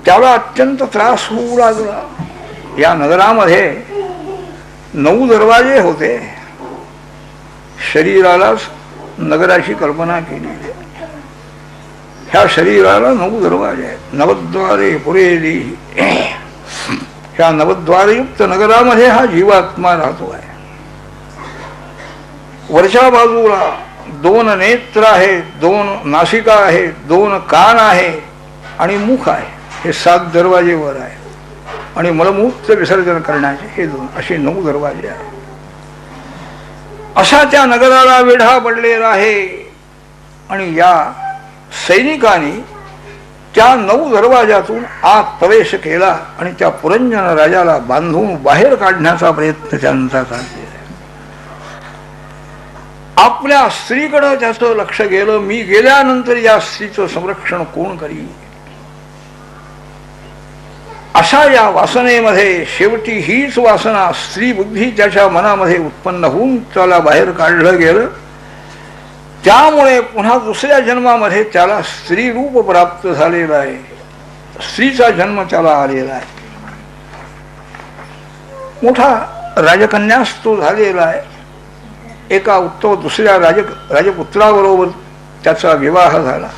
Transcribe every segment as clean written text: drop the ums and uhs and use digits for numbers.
त्याला अत्यंत त्रास होऊ लागला. या नगरामध्ये 9 दरवाजे होते. शरीरालाच नगराची कल्पना केली. ह्या शरीराला 9 दरवाजे आहेत. नवद्वारे पुरेली. ह्या नवद्वारयुक्त नगरामध्ये हा जीवात्मा राहतो आहे. वरच्या बाजूला 2 नेत्र आहेत, 2 नासिका आहेत, 2 कान आहे आणि मुख आहे. हे 7 दरवाजे वर आहे. आणि मलमूत्र विसर्जन करण्याचे हे 2 असे 9 दरवाजे आहेत. अशा त्या नगराला वेढा पडलेला आहे. आणि या सैनिकांनी त्या 9 दरवाजातून आत प्रवेश केला आणि त्या पुरंजन राजाला बांधून बाहेर काढण्याचा प्रयत्न त्यांचा चाललेला आहे. आपल्या स्त्रीकडे त्याचं लक्ष गेलं. मी गेल्यानंतर या स्त्रीचं संरक्षण कोण करील. अशा या वासनेमध्ये शेवटी हीच वासना स्त्री बुद्धी त्याच्या मनामध्ये उत्पन्न होऊन त्याला बाहेर काढलं गेलं. त्यामुळे पुन्हा दुसऱ्या जन्मामध्ये त्याला स्त्री रूप प्राप्त झालेला आहे. स्त्रीचा जन्म त्याला आलेला आहे. मोठा राजकन्यास तो झालेला आहे. एका उत्तम दुसऱ्या राजपुत्राबरोबर त्याचा विवाह झाला.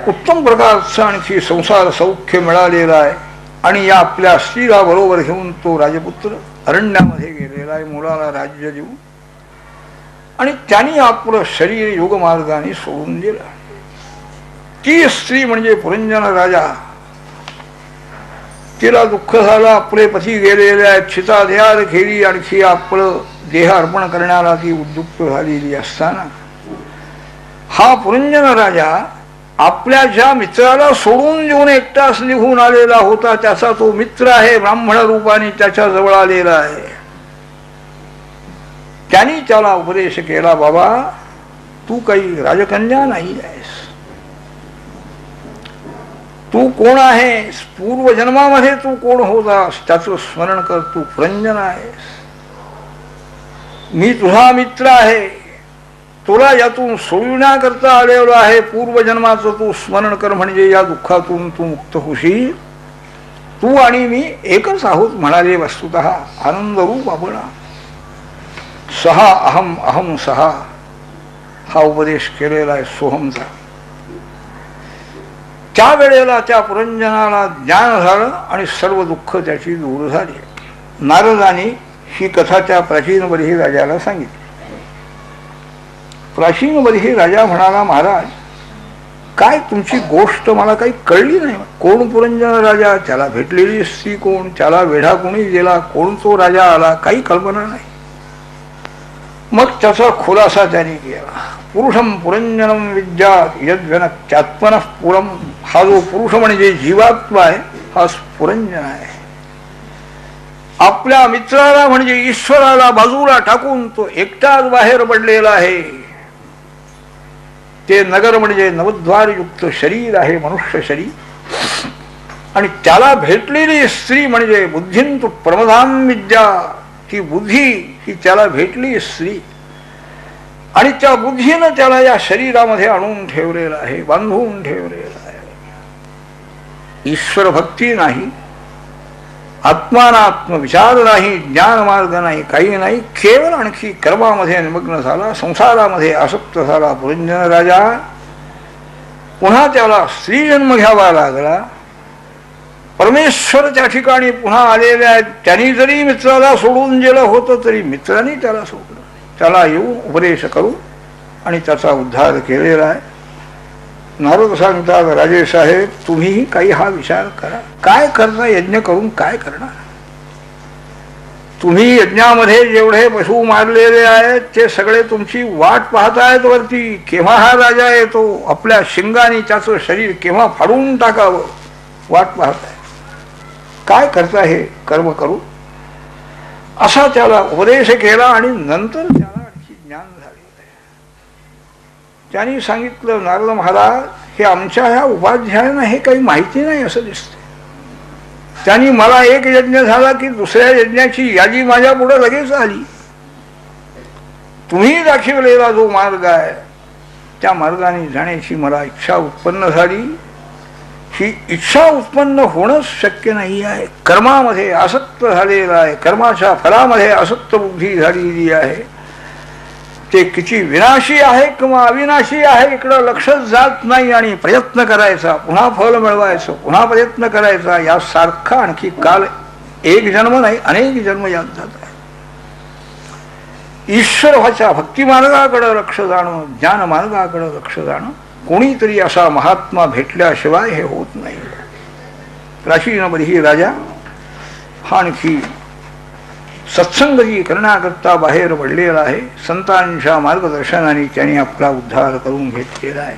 उत्तम प्रकारचा आणखी संसार सौख्य मिळालेला आहे. आणि या आपल्या स्त्रीला बरोबर घेऊन तो राजपुत्र अरण्यामध्ये गेलेला आहे मुलाला राज्य देऊन. आणि त्यांनी आपलं शरीर योगमार्गाने सोडून दिलं. ती स्त्री म्हणजे पुरंजन राजा. तिला दुःख झालं. आपले पती गेलेले आहेत. चिता तयार केली. आणखी आपलं देह अर्पण करण्याला ती उद्युक्त झालेली असताना हा पुरंजन राजा आपल्या ज्या मित्राला सोडून देऊन एकटाच निघून आलेला होता त्याचा तो मित्र आहे. ब्राह्मण रूपाने त्याच्या जवळ आलेला आहे. त्यांनी त्याला उपदेश केला, बाबा तू काही राजकन्या नाही आहेस. तू कोण आहेस. पूर्वजन्मामध्ये तू कोण होतास त्याचं स्मरण कर. तू पुरंजन आहेस. मी तुझा मित्र आहे. तुला यातून सोडविण्याकरता आलेलो आहे. पूर्वजन्माचं तू स्मरण कर म्हणजे या दुःखातून तू मुक्त होशील. तू आणि मी एकच आहोत म्हणाले. वस्तुतः आनंदरूप आपण. सहा अहम अहम सहा हा उपदेश केलेला आहे सोहमचा. त्यावेळेला त्या पुरंजनाला ज्ञान झालं आणि सर्व दुःख त्याची दूर झाली. नारदांनी ही कथा त्या प्राचीन बर्ही राजाला सांगितली. प्राचीन बर्ही राजा म्हणाला, महाराज काय तुमची गोष्ट मला काही कळली नाही. कोण पुरंजन राजा, त्याला भेटलेली स्त्री कोण, त्याला वेढा कोणी दिला, कोण तो राजा आला, काही कल्पना नाही. मग त्याचा खुलासा त्याने केला. पुरुषम पुरंजनम विद्यात यद्व्यनत्यात्मनः पुरम. हा जो पुरुष म्हणजे जीवात्मा आहे हा पुरंजन आहे. आपल्या मित्राला म्हणजे ईश्वराला बाजूला टाकून तो एकटाच बाहेर पडलेला आहे. ते नगर म्हणजे नवद्वारयुक्त शरीर आहे, मनुष्य शरीर. आणि त्याला भेटलेली स्त्री म्हणजे बुद्धींतु प्रमदान विद्या. ती बुद्धी ही त्याला भेटली स्त्री. आणि त्या बुद्धीनं त्याला या शरीरामध्ये आणून ठेवलेलं आहे, बांधून ठेवलेलं आहे. ईश्वर भक्ती नाही, आत्मानात्म विचार नाही, ज्ञान मार्ग नाही, काही नाही. केवळ आणखी कर्मामध्ये निमग्न झाला, संसारामध्ये आसक्त झाला पुरंजन राजा. पुन्हा त्याला स्त्री जन्म घ्यावा लागला. परमेश्वर त्या ठिकाणी पुन्हा आलेले आहेत. त्यांनी जरी मित्राला सोडून गेलं होतं तरी मित्रांनी त्याला सोडलं. त्याला येऊन उपदेश करू आणि त्याचा उद्धार केलेला आहे. नारद सांगतात, राजेसाहेब तुम्हीही काही हा विचार करा. काय करता यज्ञ करून काय करणार. तुम्ही यज्ञामध्ये जेवढे पशु मारलेले आहेत ते सगळे तुमची वाट पाहतायत वरती. केव्हा हा राजा येतो, आपल्या शिंगाने त्याचं शरीर केव्हा फाडून टाकावं वाट पाहताय. काय करता हे कर्म करू. असा त्याला उपदेश केला. आणि नंतर त्याला आणखी ज्ञान झाले. त्यांनी सांगितलं, नारद महाराज हे आमच्या ह्या उपाध्यायांना हे काही माहिती नाही असं दिसते. त्यांनी मला एक यज्ञ झाला की दुसऱ्या यज्ञाची यादी माझ्या पुढे लगेच आली. तुम्ही दाखवलेला जो मार्ग आहे त्या मार्गाने जाण्याची मला इच्छा उत्पन्न झाली. ही इच्छा उत्पन्न होणंच शक्य नाही आहे. कर्मामध्ये आसक्त झालेला आहे, कर्माच्या फलामध्ये आसक्त बुद्धी झालेली आहे. ते किती विनाशी आहे किंवा अविनाशी आहे इकडं लक्षच जात नाही. आणि प्रयत्न करायचा, पुन्हा फल मिळवायचं, पुन्हा प्रयत्न करायचा, यासारखा आणखी काल एक जन्म नाही अनेक जन्म यात जात आहे. ईश्वर व्हायच्या भक्ती मार्गाकडे लक्ष जाणं, ज्ञान मार्गाकडे लक्ष जाणं, कोणीतरी असा महात्मा भेटल्याशिवाय हे होत नाही. प्राचीनमध्ये राजा हा आणखी सत्संगती करण्याकरता बाहेर पडलेला आहे. संतांच्या मार्गदर्शनाने त्यांनी आपला उद्धार करून घेतलेला आहे.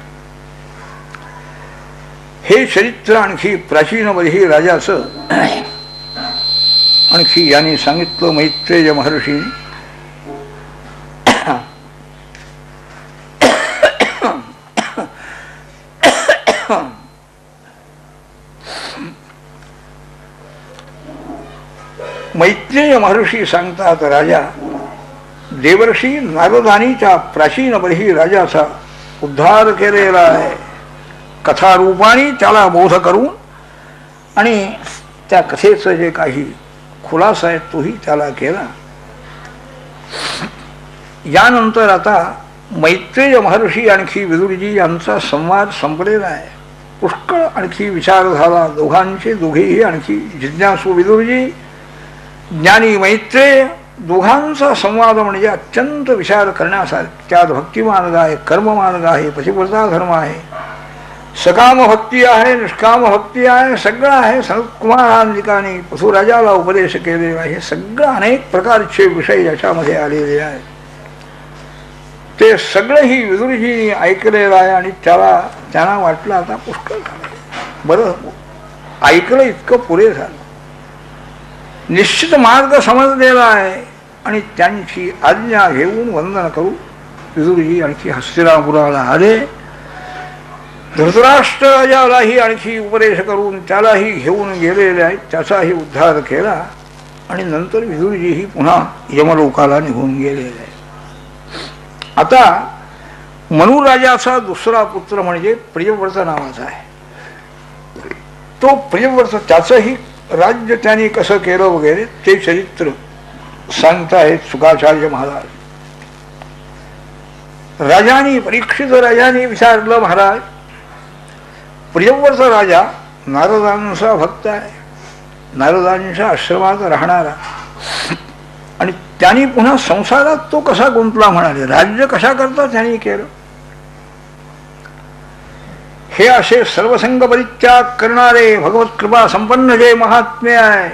हे चरित्र आणखी प्राचीनमध्ये राजाचं आणखी यांनी सांगितलं मैत्रेय महर्षींनी. मैत्रेय महर्षी सांगतात, राजा देवर्षी नारदानीच्या प्राचीनपरी राजाचा उद्धार केलेला आहे. कथारूपाने त्याला बोध करून आणि त्या कथेचं जे काही खुलासा आहे तोही त्याला केला. यानंतर आता मैत्रेय महर्षी आणखी विदुरजी यांचा संवाद संपलेला आहे. पुष्कळ आणखी विचार झाला दोघांचे. दोघेही आणखी जिज्ञासू विदुरजी, ज्ञानी मैत्रेय, दोघांचा संवाद म्हणजे अत्यंत विचार करण्यासारखा. त्यात भक्तिमार्ग आहे, कर्ममार्ग आहे, पतिव्रता धर्म आहे, सकाम भक्ती आहे, निष्काम भक्ती आहे, सगळं आहे. सनत्कुमारांनी पशुराजाला उपदेश केलेला आहे. सगळं अनेक प्रकारचे विषय याच्यामध्ये आलेले आहेत. ते सगळंही विदुरजींनी ऐकलेलं आहे आणि त्यांना वाटलं आता पुष्कळ झालं, बरं ऐकलं इतकं पुरे झालं, निश्चित मार्ग समजलेला आहे. आणि त्यांची आज्ञा घेऊन वंदन करून विदुरजी आणखी हस्तिनापुराला आले. धृतराष्ट्र राजालाही आणखी उपदेश करून त्यालाही घेऊन गेलेले आहेत, त्याचाही उद्धार केला. आणि नंतर विदुरजीही पुन्हा यमलोकाला निघून गेलेले आहेत. आता मनुराजाचा दुसरा पुत्र म्हणजे प्रियव्रत नावाचा आहे. तो प्रियव्रत, त्याचंही राज्य त्यांनी कसं केलं वगैरे ते चरित्र सांगतायत शुकाचार्य महाराज. राजाने, परीक्षित राजाने विचारलं, महाराज प्रियव्रत राजा नारदांचा भक्त आहे, नारदांच्या आश्रमात राहणारा, आणि त्यांनी पुन्हा संसारात तो कसा गुंतला म्हणाले, राज्य कशा करता त्यांनी केलं. हे असे सर्वसंग परित्याग करणारे भगवत कृपा संपन्न जे महात्मे आहे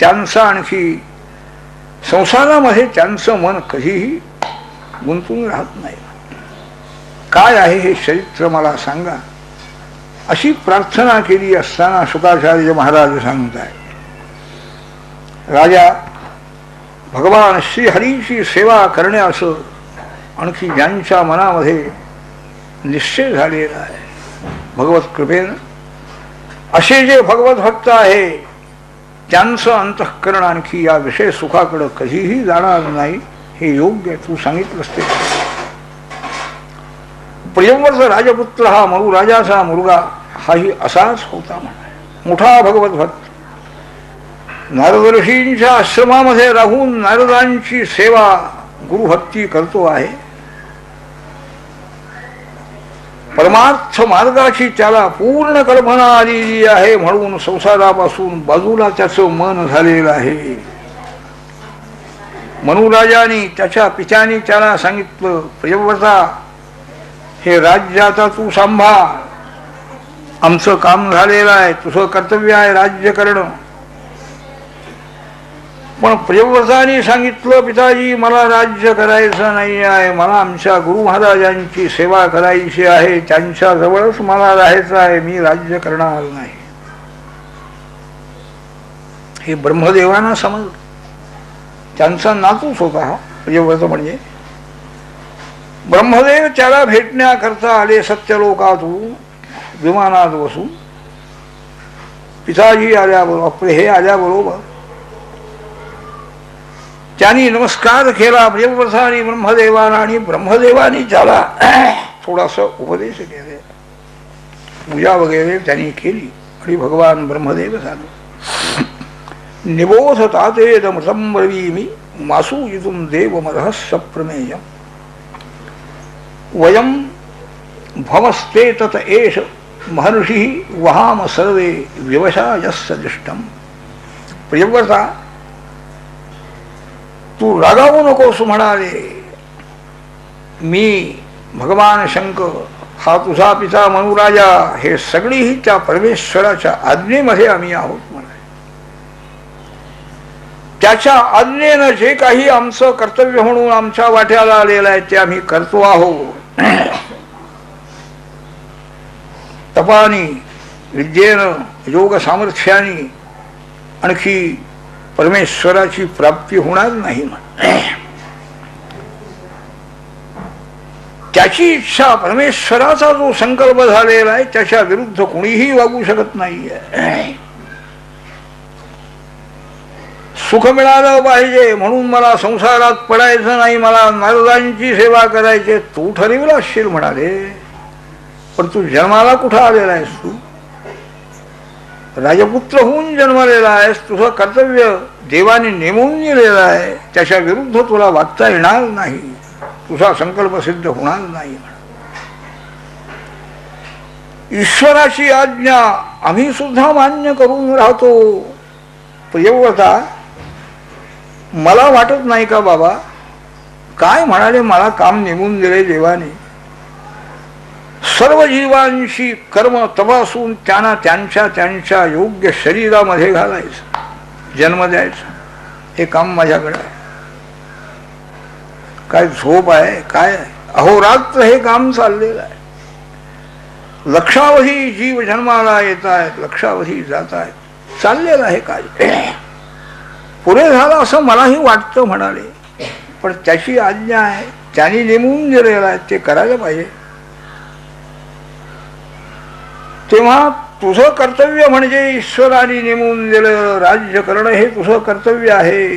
त्यांचा आणखी संसारामध्ये त्यांचं मन कधीही गुंतून राहत नाही. काय आहे हे चरित्र मला सांगा, अशी प्रार्थना केली असताना शुकाचार्य महाराज सांगताय, राजा भगवान श्रीहरीची सेवा करण्यास आणखी ज्यांच्या मनामध्ये निश्चय झालेला आहे भगवत कृपेनं, असे जे भगवत भक्त आहे त्यांचं अंतःकरण आणखी या विषय सुखाकडे कधीही जाणार नाही. हे योग्य तू सांगितलंस ते. प्रियव्रत राजपुत्र हा मनुराजाचा मुलगा हाही असाच होता म्हणा, मोठा भगवत भक्त. नारद ऋषींच्या आश्रमामध्ये राहून नारदांची सेवा गुरुभक्ती करतो आहे. परमार्थ मार्गाची त्याला पूर्ण कल्पना आलेली आहे, म्हणून संसारापासून बाजूला त्याचं मन झालेलं आहे. मनुराजाने त्याच्या पित्याने त्याला सांगितलं, प्रियव्रता हे राज्य आता तू सांभाळ, आमचं काम झालेलं आहे, तुझं कर्तव्य आहे राज्य करणं. पण प्रियव्रताने सांगितलं, पिताजी मला राज्य करायचं नाही आहे, मला आमच्या गुरु महाराजांची सेवा करायची आहे, त्यांच्या जवळच मला राहायचं आहे, मी राज्य करणार नाही. हे ब्रह्मदेवांना समजलं. त्यांचा नातूच होता हा प्रियव्रत म्हणजे. ब्रह्मदेव त्याला भेटण्याकरता आले सत्यलोकातून विमानात बसून. पिताजी आल्याबरोबर, आपले हे आल्याबरोबर त्यांनी नमस्कार केला प्रियव्रताने ब्रह्मदेवाला, आणि ब्रह्मदेवाने त्याला थोडासा उपदेश केले. पूजा वगैरे त्यांनी केली आणि भगवान ब्रह्मदेव झाले. निबोध तातेदमृतं ब्रवीमि मासूयितुं देवमर्हस्य प्रमेयम् वयं भवस्ते तत एष महर्षिः वहाम सर्वे व्यवसायस्य दृष्टम्. प्रियव्रता, तू रागावू नकोस म्हणाले. मी भगवान शंकर, हा तुझा पिता मनुराजा, हे सगळीही त्या परमेश्वराच्या आज्ञेमध्ये आम्ही आहोत म्हणाले. त्याच्या आज्ञेनं जे काही आमचं कर्तव्य म्हणून आमच्या वाट्याला आलेलं आहे ते आम्ही करतो आहोत. तपानी, विद्येनं, योग सामर्थ्याने आणखी परमेश्वराची प्राप्ती होणार नाही. त्याची इच्छा, परमेश्वराचा जो संकल्प झालेला आहे त्याच्या विरुद्ध कोणीही वागू शकत नाहीये. सुख मिळालं पाहिजे म्हणून मला संसारात पडायचं नाही, मला नारदांची सेवा करायची, तू ठरविलं असशील म्हणाले. पण तू जन्माला कुठं आलेला आहेस? तू राजपुत्र होऊन जन्मलेला आहेस. तुझं कर्तव्य देवाने नेमून दिलेलं आहे, त्याच्या विरुद्ध तुला वागता येणार नाही, तुझा संकल्प सिद्ध होणार नाही. ईश्वराची आज्ञा आम्ही सुद्धा मान्य करून राहतो. प्रियव्रता, मला वाटत नाही का बाबा, काय म्हणाले, मला काम नेमून दिले देवाने. सर्व जीवांशी कर्म तपासून त्यांना त्यांच्या त्यांच्या योग्य शरीरामध्ये घालायचं, जन्म द्यायचा, हे काम माझ्याकडे आहे. काय झोप आहे काय? अहोरात्र हे काम चाललेलं आहे. लक्षावधी जीव जन्माला येत आहेत, लक्षावधी जात आहेत, चाललेलं आहे काय. पुरे झालं असं मलाही वाटतं म्हणाले. पण त्याची आज्ञा आहे, त्यांनी नेमून दिलेलं आहे, ते करायला पाहिजे. तेव्हा तुझं कर्तव्य म्हणजे ईश्वराने नेमून दिलेलं राज्य करणं हे तुझं कर्तव्य आहे,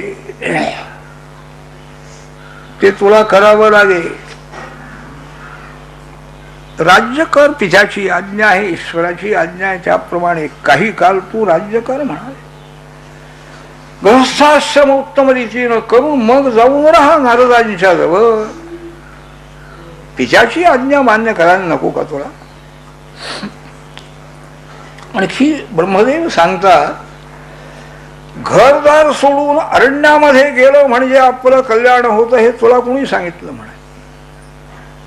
ते तुला करावं लागेल. राज्य कर, पित्याची आज्ञा आहे, ईश्वराची आज्ञा आहे, त्याप्रमाणे काही काल तू राज्य कर म्हणाले. गृहस्थाश्रम उत्तम रीतीनं करून मग जाऊन राहा नारदांच्या जवळ. पित्याची आज्ञा मान्य करायला नको का तुला? आणखी ब्रह्मदेव सांगतात, घरदार सोडून अरण्यामध्ये गेलं म्हणजे आपलं कल्याण होतं हे तुला कोणी सांगितलं म्हणे.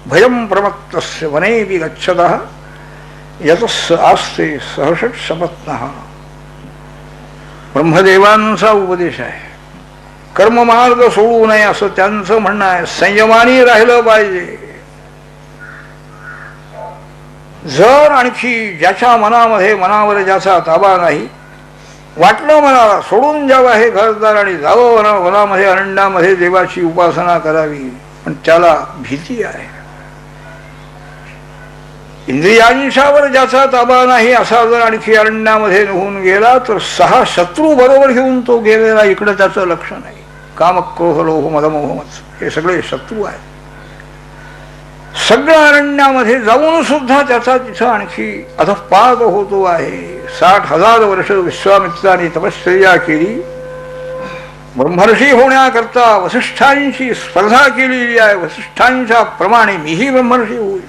भयं प्रमत्तस्य वनेऽपि गच्छतः यतस्य आस्ते सहर्षट सपत्नः. ब्रह्मदेवांचा उपदेश आहे. कर्ममार्ग सोडू नये असं त्यांचं म्हणणं आहे. संयमाने राहिलं पाहिजे. जर आणखी ज्याच्या मनावर ज्याचा ताबा नाही, वाटलं मनाला सोडून जावं हे घरदार आणि जावं वनामध्ये अरण्यामध्ये देवाची उपासना करावी, पण त्याला भीती आहे. इंद्रियांशावर ज्याचा ताबा नाही असा जर आणखी अरण्यामध्ये निघून गेला तर 6 शत्रू बरोबर घेऊन तो गेलेला, इकडं त्याचं लक्ष नाही. काम, क्रोध, लोभ, मद, मोह, मत्सर हे सगळे शत्रू आहेत. सगळ्या अरण्यामध्ये जाऊन सुद्धा त्याचा तिथं आणखी अधःपात होतो आहे. 60,000 वर्ष विश्वामित्राने तपश्चर्या केली, ब्रह्मर्षी होण्याकरता वसिष्ठांशी स्पर्धा केलेली आहे. वसिष्ठांच्या प्रमाणे मीही ब्रह्मर्षी होईल.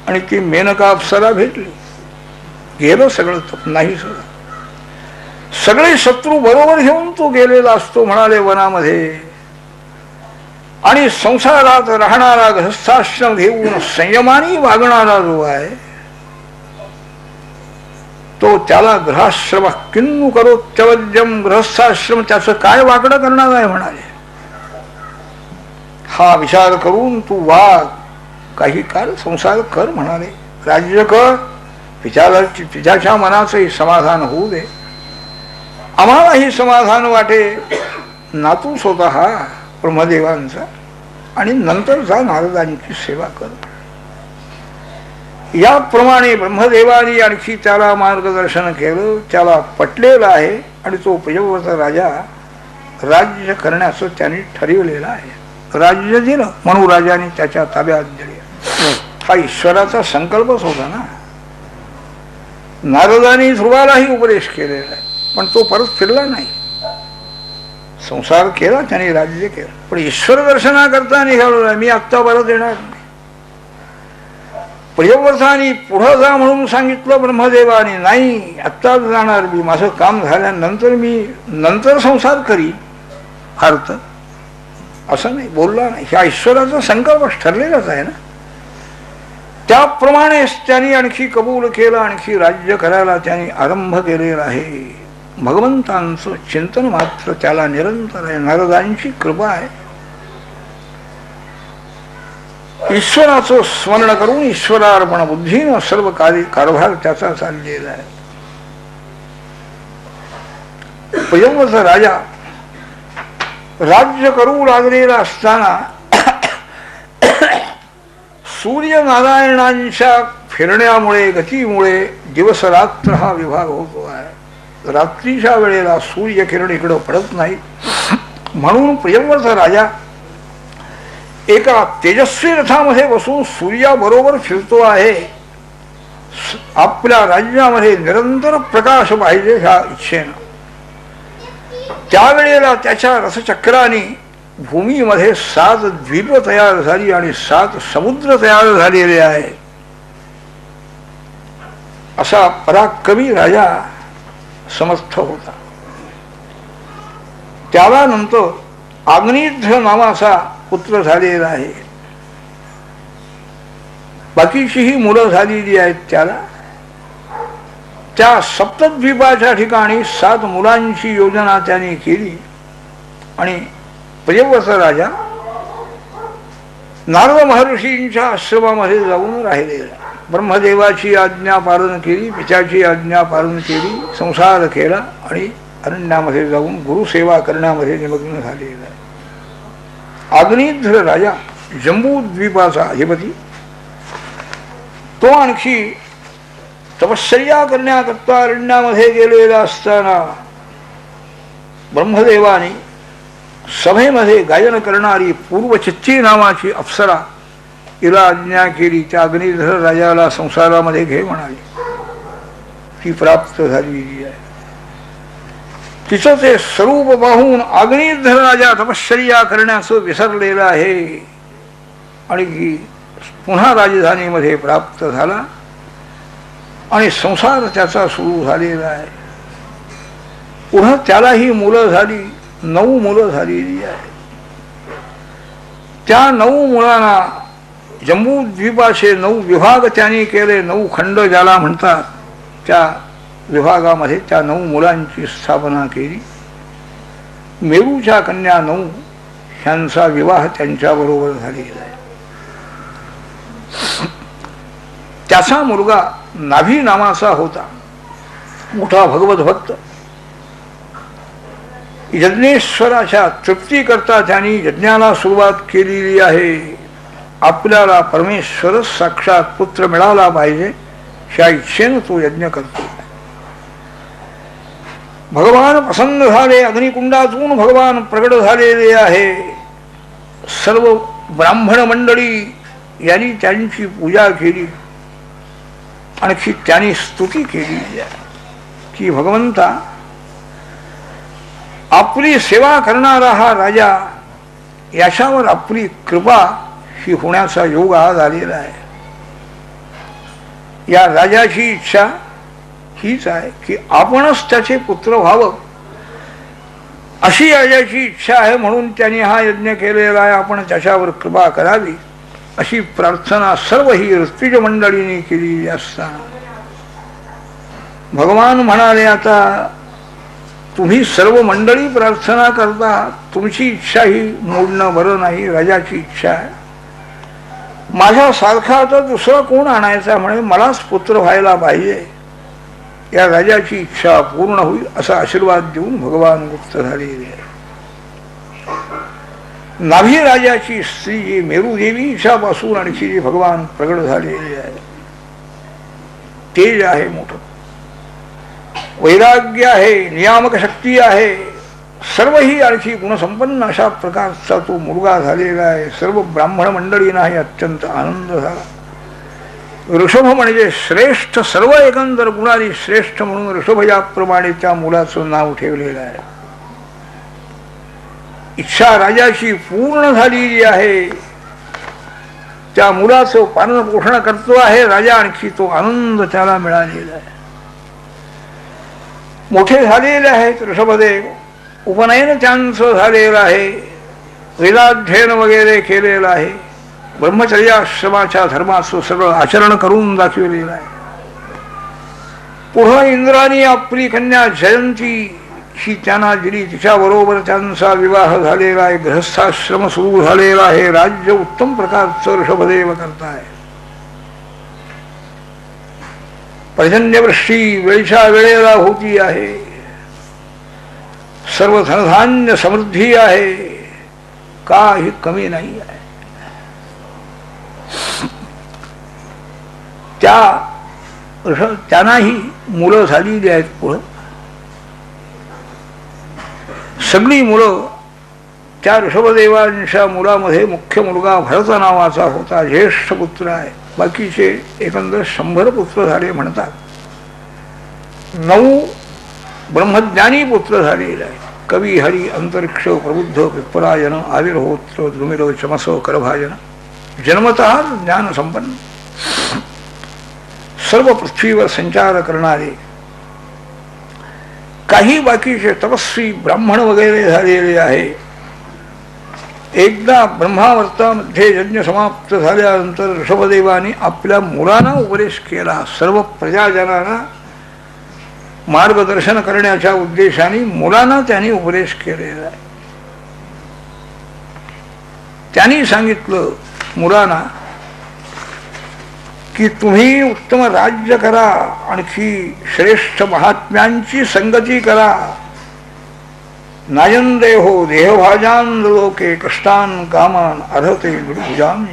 आणि ती मेनका अप्सरा भेटली, गेलं सगळं तप नाही. सगळे शत्रू बरोबर घेऊन तो गेलेला असतो म्हणाले वनामध्ये. आणि संसारात राहणारा, गृहस्थाश्रम घेऊन संयमाने वागणारा जो आहे तो त्याला गृहाश्रम किन्नु करोत्यवद्यम, गृहस्थाश्रम त्याचं काय वाकडं करणार आहे म्हणाले. हा विचार करून तू वाग, काही काळ संसार कर म्हणाले. राज्य कर, पित्याच्या मनाचंही समाधान होऊ दे, आम्हालाही समाधान वाटे. नातू स्वतः ब्रह्मदेवांचा, आणि नंतर जा नारदांची सेवा कर. याप्रमाणे ब्रह्मदेवानी आणखी त्याला मार्गदर्शन केलं, त्याला पटलेलं आहे. आणि तो प्रियव्रत राजा राज्य करण्याचं त्यांनी ठरवलेलं आहे. राज्य दिलं, मनुराजाने त्याच्या ताब्यात दिले. हा ईश्वराचा संकल्पच होता ना. नारदांनी ध्रुवालाही उपदेश केलेला आहे, पण तो परत फिरला नाही. संसार केला, त्याने राज्य केलं, पण ईश्वर दर्शनाकरता निघालो, मी आत्ता परत येणार नाही. प्रियव्रतानी पुढं जा म्हणून सांगितलं ब्रह्मदेवाने, नाही आत्ताच जाणार मी, माझं काम झाल्यानंतर मी नंतर संसार करी. अर्थ असं नाही बोलला नाही. ह्या ईश्वराचा संकल्प ठरलेलाच आहे ना. त्याप्रमाणेच त्यांनी आणखी कबूल केलं, आणखी राज्य करायला त्यांनी आरंभ केलेला आहे. भगवंतांचं चिंतन मात्र त्याला निरंतर आहे. नारदांची कृपा आहे. ईश्वराचं स्मरण करून ईश्वरार्पण बुद्धीनं सर्व कारभार त्याचा चाललेला आहे. प्रियव्रत राजा राज्य करू लागलेला असताना सूर्यनारायणांच्या फिरण्यामुळे, गतीमुळे दिवस रात्र हा विभाग होतो आहे. रात्रीच्या वेळेला सूर्यकिरण इकडं पडत नाही, म्हणून प्रियव्रत राजा एका तेजस्वी रथामध्ये बसून सूर्याबरोबर फिरतो आहे. आपल्या राज्यामध्ये निरंतर प्रकाश पाहिजे ह्या इच्छेनं. त्यावेळेला त्याच्या रथचक्राने भूमीमध्ये 7 द्वीप तयार झाली आणि 7 समुद्र तयार झालेले आहे. असा पराक्रमी राजा समर्थ होता. त्याला नंतर अग्निध्र नावाचा पुत्र झालेला आहे. बाकीचीही मुलं झालेली आहेत त्याला. त्या सप्तद्वीपाच्या ठिकाणी 7 मुलांची योजना त्याने केली आणि प्रियव्रत राजा नारद महर्षींच्या आश्रमामध्ये जाऊन राहिलेला. ब्रह्मदेवाची आज्ञा पालन केली, पित्याची आज्ञा पालन केली, संसार केला आणि अरण्यामध्ये जाऊन गुरुसेवा करण्यामध्ये निमग्न झालेला आहे. अग्निध्र राजा, जंबूद्वीपाचा अधिपती, तो आणखी तपश्चर्या करण्याकरता अरण्यामध्ये गेलेला असताना ब्रह्मदेवाने सभेमध्ये गायन करणारी पूर्वचित्ती नावाची अप्सरा तिला आज्ञा केली. त्या अग्निधर राजाला संसारामध्ये घे म्हणाली. ती प्राप्त झालेली आहे. तिचं ते स्वरूप पाहून अग्निधर राजा तपश्चर्या करण्याचं विसरलेला आहे आणि पुन्हा राजधानीमध्ये प्राप्त झाला आणि संसार त्याचा सुरू झालेला आहे. पुन्हा त्यालाही मुलं झाली, 9 मुलं झालेली आहेत. त्या 9 मुलांना जम्बूद्वीपाचे 9 विभाग त्यांनी केले. 9 खंड ज्याला म्हणतात, त्या विभागामध्ये त्या 9 मुलांची स्थापना केली. मेरूच्या कन्या 9 ह्यांचा विवाह त्यांच्याबरोबर झालेला आहे. त्याचा मुलगा नाभी नावाचा होता, मोठा भगवत भक्त. यज्ञेश्वराच्या तृप्तीकरता त्यांनी यज्ञाला सुरुवात केलेली आहे. आपल्याला परमेश्वरच साक्षात पुत्र मिळाला पाहिजे ह्या इच्छेनं तो यज्ञ करतो. भगवान प्रसन्न झाले. अग्निकुंडातून भगवान प्रगट झालेले आहे. सर्व ब्राह्मण मंडळी यांनी त्यांची पूजा केली. आणखी त्यांनी स्तुती केली की भगवंता, आपली सेवा करणारा हा राजा, याच्यावर आपली कृपा ही होण्याचा योग आज आलेला आहे. या राजाची इच्छा हीच आहे की आपणच त्याचे पुत्र व्हावं, अशी राजाची इच्छा आहे. म्हणून त्यांनी हा यज्ञ केलेला आहे. आपण त्याच्यावर कृपा करावी अशी प्रार्थना सर्व ही ऋत्विज मंडळींनी केलेली असताना भगवान म्हणाले, आता तुम्ही सर्व मंडळी प्रार्थना करता, तुमची इच्छा ही मोडणं बरं नाही. राजाची इच्छा आहे. माझ्यासारखा आता दुसरा कोण आणायचा, म्हणे मलाच पुत्र व्हायला पाहिजे. या राजाची इच्छा पूर्ण होईल असा आशीर्वाद देऊन भगवान गुप्त झालेले आहे. नाभी राजाची स्त्री जी मेरुदेवीच्यापासून आणखी जी भगवान प्रगट झालेली आहे, तेज आहे मोठं, वैराग्य आहे, नियामक शक्ती आहे, सर्व ही आणखी गुणसंपन्न अशा प्रकारचा तो मुलगा झालेला आहे. सर्व ब्राह्मण मंडळींनाही अत्यंत आनंद झाला. ऋषभ म्हणजे श्रेष्ठ, सर्व एकंदर गुणांनी श्रेष्ठ म्हणून ऋषभ याप्रमाणे त्या मुलाचं नाव ठेवलेलं आहे. इच्छा राजाची पूर्ण झालेली आहे. त्या मुलाचं पालन पोषण करतो आहे राजा, आणखी तो आनंद त्याला मिळालेला आहे. मोठे झालेले आहेत ऋषभदेव, उपनयन त्यांचं झालेलं आहे, वेदाध्ययन वगैरे केलेलं आहे, ब्रह्मचर्याश्रमाच्या धर्माचं सगळं आचरण करून दाखवलेलं आहे. पुढं इंद्राने आपली कन्या जयंती ही त्यांना दिली, तिच्याबरोबर त्यांचा विवाह झालेला आहे, गृहस्थाश्रम सुरू झालेला आहे, राज्य उत्तम प्रकारचं ऋषभदेव करताय. पर्जन्यवृष्टी वेळच्या वेळेला होती आहे, सर्व धनधान्य समृद्धी आहे, काही कमी नाही आहे. त्यांनाही मुलं झालेली आहेत. पुढं सगळी मुलं त्या ऋषभदेवांच्या मुलामध्ये मुख्य मुलगा भरत नावाचा होता, ज्येष्ठ पुत्र आहे. बाकीचे एकंदर 100 पुत्र झाले म्हणतात. 9 ब्रह्मज्ञानी पुत्र झालेले आहेत. कवी, हरी, अंतरिक्ष, प्रबुद्ध, पिप्परायन, आविर्होत्र, द्रुमिर, चमस, करभाजन, जन्मतः ज्ञान संपन्न, सर्व पृथ्वीवर संचार करणारे. काही बाकीचे तपस्वी ब्राह्मण वगैरे झालेले आहे. एकदा ब्रह्मावर्तामध्ये यज्ञ समाप्त झाल्यानंतर ऋषभदेवाने आपल्या मुलांना उपदेश केला. सर्व प्रजाजनांना मार्गदर्शन करण्याच्या उद्देशाने मुलांना त्यांनी उपदेश केलेला आहे. त्यांनी सांगितलं मुलांना की तुम्ही उत्तम राज्य करा, आणखी श्रेष्ठ महात्म्यांची संगती करा. नायंदेहो देहभाजान लोके कष्टान कामान अर्हते भुजान.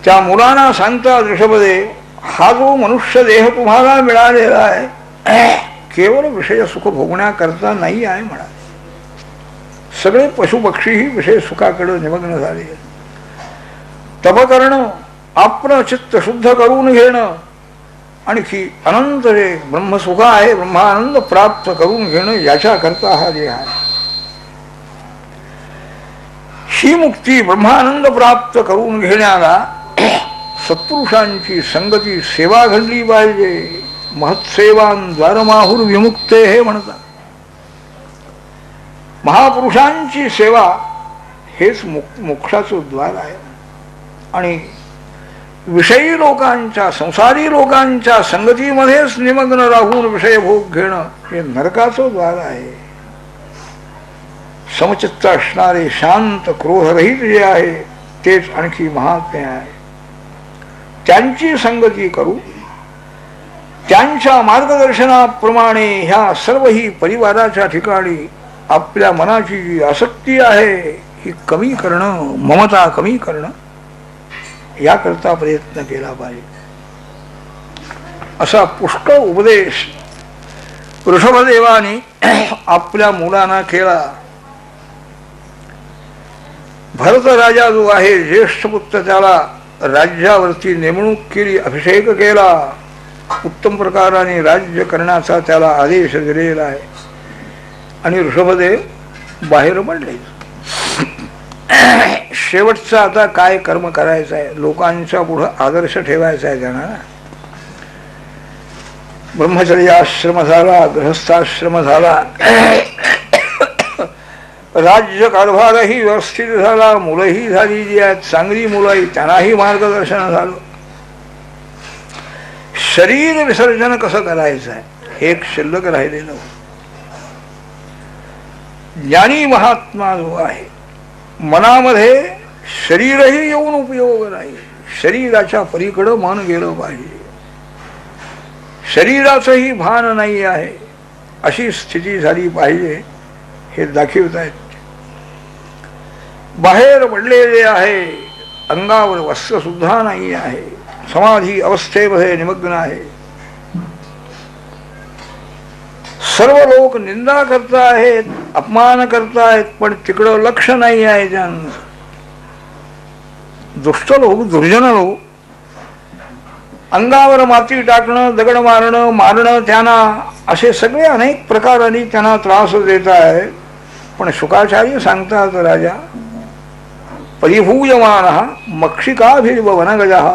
त्या मुलांना सांगतात ऋषभदेव, हा जो मनुष्य देह तुम्हाला मिळालेला आहे केवळ विषय सुख भोगण्याकरता नाही आहे म्हणाले. सगळे पशुपक्षीही विषय सुखाकडे निमग्न झाले. तप करणं, आपलं चित्त शुद्ध करून घेणं, आणखी अनंत जे ब्रह्मसुख आहे, ब्रह्मानंद प्राप्त करून घेणं, याच्याकरता हा देह आहे. ही मुक्ती ब्रह्मानंद प्राप्त करून घेण्याला सत्पुरुषांची संगती, सेवा घडली पाहिजे. महत्सेवान द्वारमाहुर विमुक्ते हे म्हणतात. महापुरुषांची सेवा हेच मोक्षाचं द्वार आहे. आणि विषयी लोकांच्या, संसारी लोकांच्या संगतीमध्येच निमग्न राहून विषय भोग घेणं हे नरकाचं द्वार आहे. समचित्त असणारे, शांत, क्रोधरहित जे आहे तेच आणखी महात्म्य आहे. त्यांची संगती करू, त्यांच्या मार्गदर्शनाप्रमाणे ह्या सर्वही परिवाराच्या ठिकाणी आपल्या मनाची जी आसक्ती आहे ही कमी करणं, ममता कमी करणं, याकरता प्रयत्न केला पाहिजे. असा पुष्कळ उपदेश ऋषभदेवाने आपल्या मुलांना केला. भरत राजा जो आहे ज्येष्ठ पुत्र, त्याला राज्यावरती नेमणूक केली, अभिषेक केला. उत्तम प्रकाराने राज्य करण्याचा त्याला आदेश दिलेला आहे. आणि ऋषभदेव बाहेर पडले. शेवटचं आता काय कर्म करायचं आहे, लोकांच्या पुढं आदर्श ठेवायचा आहे त्यांना. ब्रह्मचर्याश्रम झाला, गृहस्थाश्रम झाला, राज्य कारभारही व्यवस्थित झाला, मुलंही झाली जी आहेत चांगली मुलंही, त्यांनाही मार्गदर्शन झालं. शरीर विसर्जन कसं करायचं आहे हे एक शिल्लक राहिलेलं. ज्ञानी महात्मा जो आहे मनामध्ये शरीरही येऊन उपयोग नाही. शरीराच्या पलीकडं मन गेलं पाहिजे. शरीराचंही भान नाही आहे अशी स्थिती झाली पाहिजे हे दाखवतायत. बाहेर पडलेले आहे, अंगावर वस्त्र सुद्धा नाही आहे, समाधी अवस्थेमध्ये निमग्न आहे. सर्व लोक निंदा करतायत, अपमान करतायत, पण तिकडं लक्ष नाही आहे त्यांचं. दुष्ट लोक, दुर्जन लोक अंगावर माती टाकणं, दगड मारणं, मारणं त्यांना, असे सगळे अनेक प्रकारांनी त्यांना त्रास देत आहे. पण शुकाचार्य सांगतात, राजा परिभूयमानः मक्षिकाभिर्व वनगजः,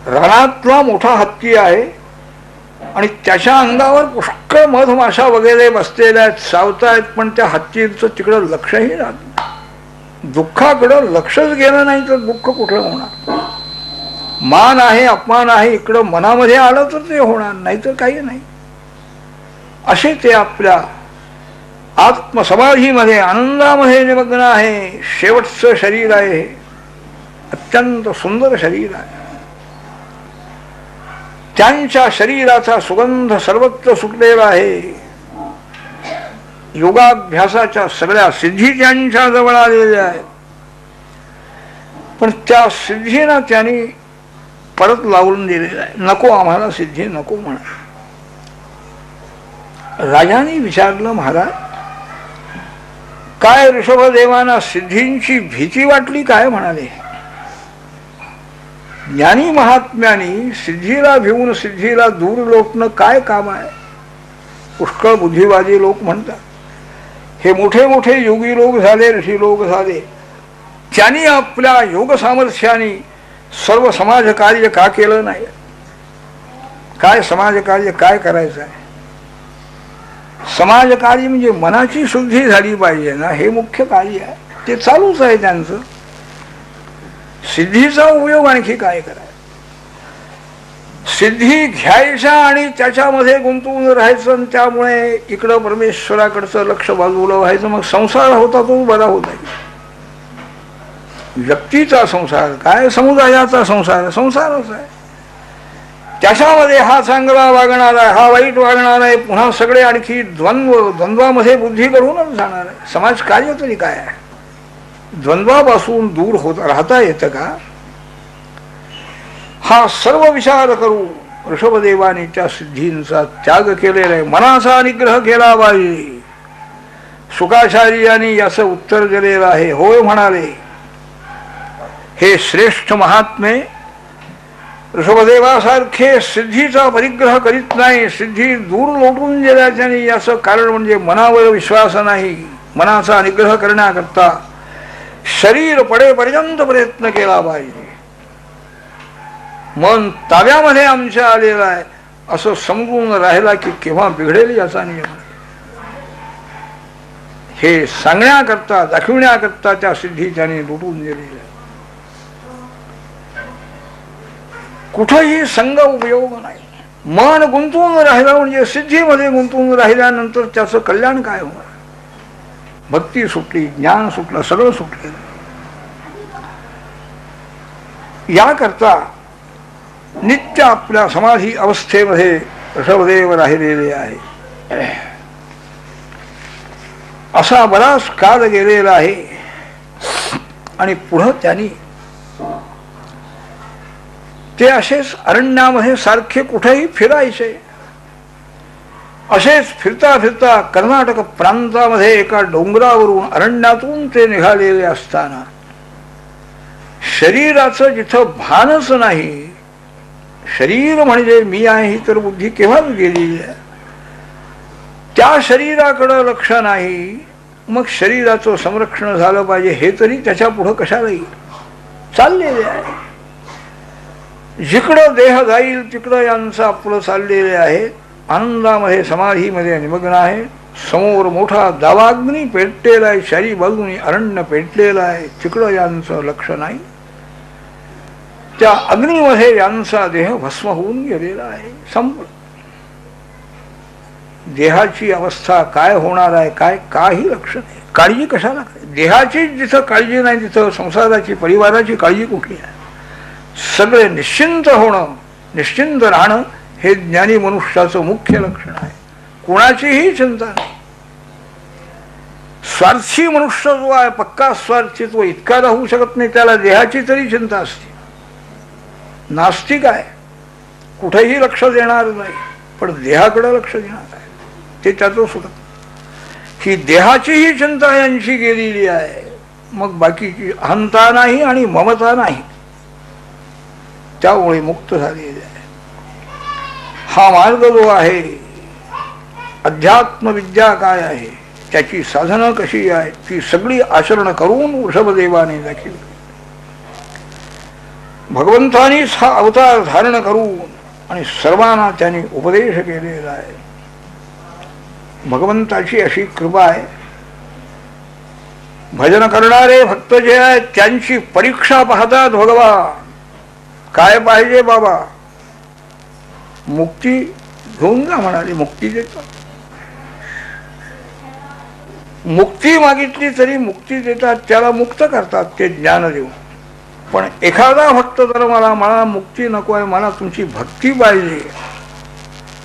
रणातला मोठा हत्ती आहे आणि त्याच्या अंगावर पुष्कळ मधमाशा वगैरे बसलेल्या आहेत, सावतायत, पण त्या हत्तीचं तिकडं लक्षही राहत, दुःखाकडं लक्षच गेलं नाही तर दुःख कुठलं होणार. मान आहे, अपमान आहे, इकडं मनामध्ये आलं तर ते होणार, नाही तर काही नाही. असे ते आपल्या आत्मसमाधीमध्ये आनंदामध्ये निमग्न आहे. शेवटचं शरीर आहे, अत्यंत सुंदर शरीर आहे. त्यांच्या शरीराचा सुगंध सर्वत्र सुटलेला आहे. योगाभ्यासाच्या सगळ्या सिद्धी त्यांच्या जवळ आलेल्या आहेत. पण त्या सिद्धीना त्यांनी परत लावून दिलेला आहे. नको, आम्हाला सिद्धी नको म्हणा. राजाने विचारलं, महाराज काय ऋषभदेवांना सिद्धींची भीती वाटली काय? म्हणाले, ज्ञानी महात्म्यानी सिद्धीला भिवून सिद्धीला दूर लोटणं काय काम आहे? पुष्कळ बुद्धिवादी लोक म्हणतात, हे मोठे मोठे योगी लोक झाले, ऋषी लोक झाले, त्यांनी आपल्या योग सामर्थ्याने सर्व समाज कार्य का केलं नाही? काय समाज कार्य काय करायचं आहे? समाज कार्य म्हणजे मनाची शुद्धी झाली पाहिजे ना, हे मुख्य कार्य आहे. ते चालूच आहे त्यांचं. सिद्धीचा उपयोग आणखी काय करायचा? सिद्धी घ्यायच्या आणि त्याच्यामध्ये गुंतवून राहायचं आणि त्यामुळे इकडं परमेश्वराकडचं लक्ष बाजूला व्हायचं. मग संसार होता तो बरा होत आहे. व्यक्तीचा संसार काय, समुदायाचा संसार, संसारच आहे. त्याच्यामध्ये हा चांगला वागणार आहे, हा वाईट वागणार आहे, पुन्हा सगळे आणखी द्वंद्वामध्ये बुद्धी करूनच जाणार आहे. समाज कार्य तरी काय आहे? द्वंद्वापासून दूर होत राहता येतं का? हा सर्व विचार करू ऋषभदेवाने त्या सिद्धींचा त्याग केलेला आहे. मनाचा निग्रह केला पाहिजे. शुकाचार्यांनी याचं उत्तर दिलेलं आहे. होय म्हणाले, हे श्रेष्ठ महात्मे, ऋषभदेवासारखे सिद्धीचा परिग्रह करीत नाही, सिद्धी दूर लोटून गेल्याच्याने याचं कारण म्हणजे मनावर विश्वास नाही. मनाचा निग्रह करण्याकरता शरीर पडेपर्यंत प्रयत्न केला पाहिजे. मन ताब्यामध्ये आमच्या आलेलं आहे असं समजून राहिला की केव्हा बिघडेल याचा नियम. हे सांगण्याकरता, दाखविण्याकरता त्या सिद्धी त्याने लुटून दिलेल्या. कुठेही संग उपयोग नाही. मन गुंतवून राहिला म्हणजे सिद्धीमध्ये गुंतवून राहिल्यानंतर त्याचं कल्याण काय होणार? भक्ती सुटली, ज्ञान सुटलं, सगळं सुटलेलं. याकरता नित्य आपल्या समाधी अवस्थेमध्ये ऋषभदेव राहिलेले आहे. असा बराच काळ गेलेला आहे आणि पुढं त्यांनी ते असेच अरण्यामध्ये सारखे कुठेही फिरायचे. असेच फिरता फिरता कर्नाटक प्रांतामध्ये एका डोंगरावरून अरण्यातून ते निघालेले असताना शरीराचं जिथं भानच नाही, शरीर म्हणजे मी आहे ही तर बुद्धी केव्हाच गेलेली आहे, त्या शरीराकडं लक्ष नाही. मग शरीराचं संरक्षण झालं पाहिजे हे तरी त्याच्या पुढं कशाला येईल? चाललेले आहे. जिकडं देह जाईल तिकडं यांचं आपलं चाललेले आहे. आनंदामध्ये समाधीमध्ये निमग्न आहे. समोर मोठा दावाग्नी पेटलेला आहे, चारी बाजूनी अरण्य पेटलेलं आहे, तिकडं यांचं लक्ष नाही. त्या अग्नीमध्ये यांचा देह भस्म होऊन गेलेला आहे. संपलं. देहाची अवस्था काय होणार आहे काय, काही लक्ष नाही. काळजी कशाला? देहाची जिथं काळजी नाही तिथं संसाराची, परिवाराची काळजी कुठली आहे? सगळे निश्चिंत होणं, निश्चिंत राहणं हे ज्ञानी मनुष्याचं मुख्य लक्षण आहे. कोणाचीही चिंता नाही. स्वार्थी मनुष्य जो आहे, पक्का स्वार्थी, तो इतका राहू शकत नाही, त्याला देहाची तरी चिंता असते. नास्तिक आहे, कुठेही लक्ष देणार नाही, पण देहाकडे लक्ष देणार आहे, ते त्याचं सुटत. ही देहाचीही चिंता यांची गेलेली आहे. मग बाकीची अहंता नाही आणि ममता नाही, त्यामुळे मुक्त झालेले आहे. हा मार्ग जो आहे, अध्यात्मविद्या काय आहे, त्याची साधनं कशी आहे, ती सगळी आचरण करून वृषभदेवाने दाखवली. भगवंतानीच हा अवतार धारण करून आणि सर्वांना त्यांनी उपदेश केलेला आहे. भगवंताची अशी कृपा आहे, भजन करणारे भक्त जे आहेत त्यांची परीक्षा पाहतात भगवान. काय पाहिजे बाबा? मुक्ती घेऊन जा म्हणाले, मुक्ती देतात. मुक्ती मागितली तरी मुक्ती देतात, त्याला मुक्त करतात ते ज्ञान देऊन. पण एखादा भक्त जर मला मुक्ती नको आहे, मला तुमची भक्ती पाहिजे,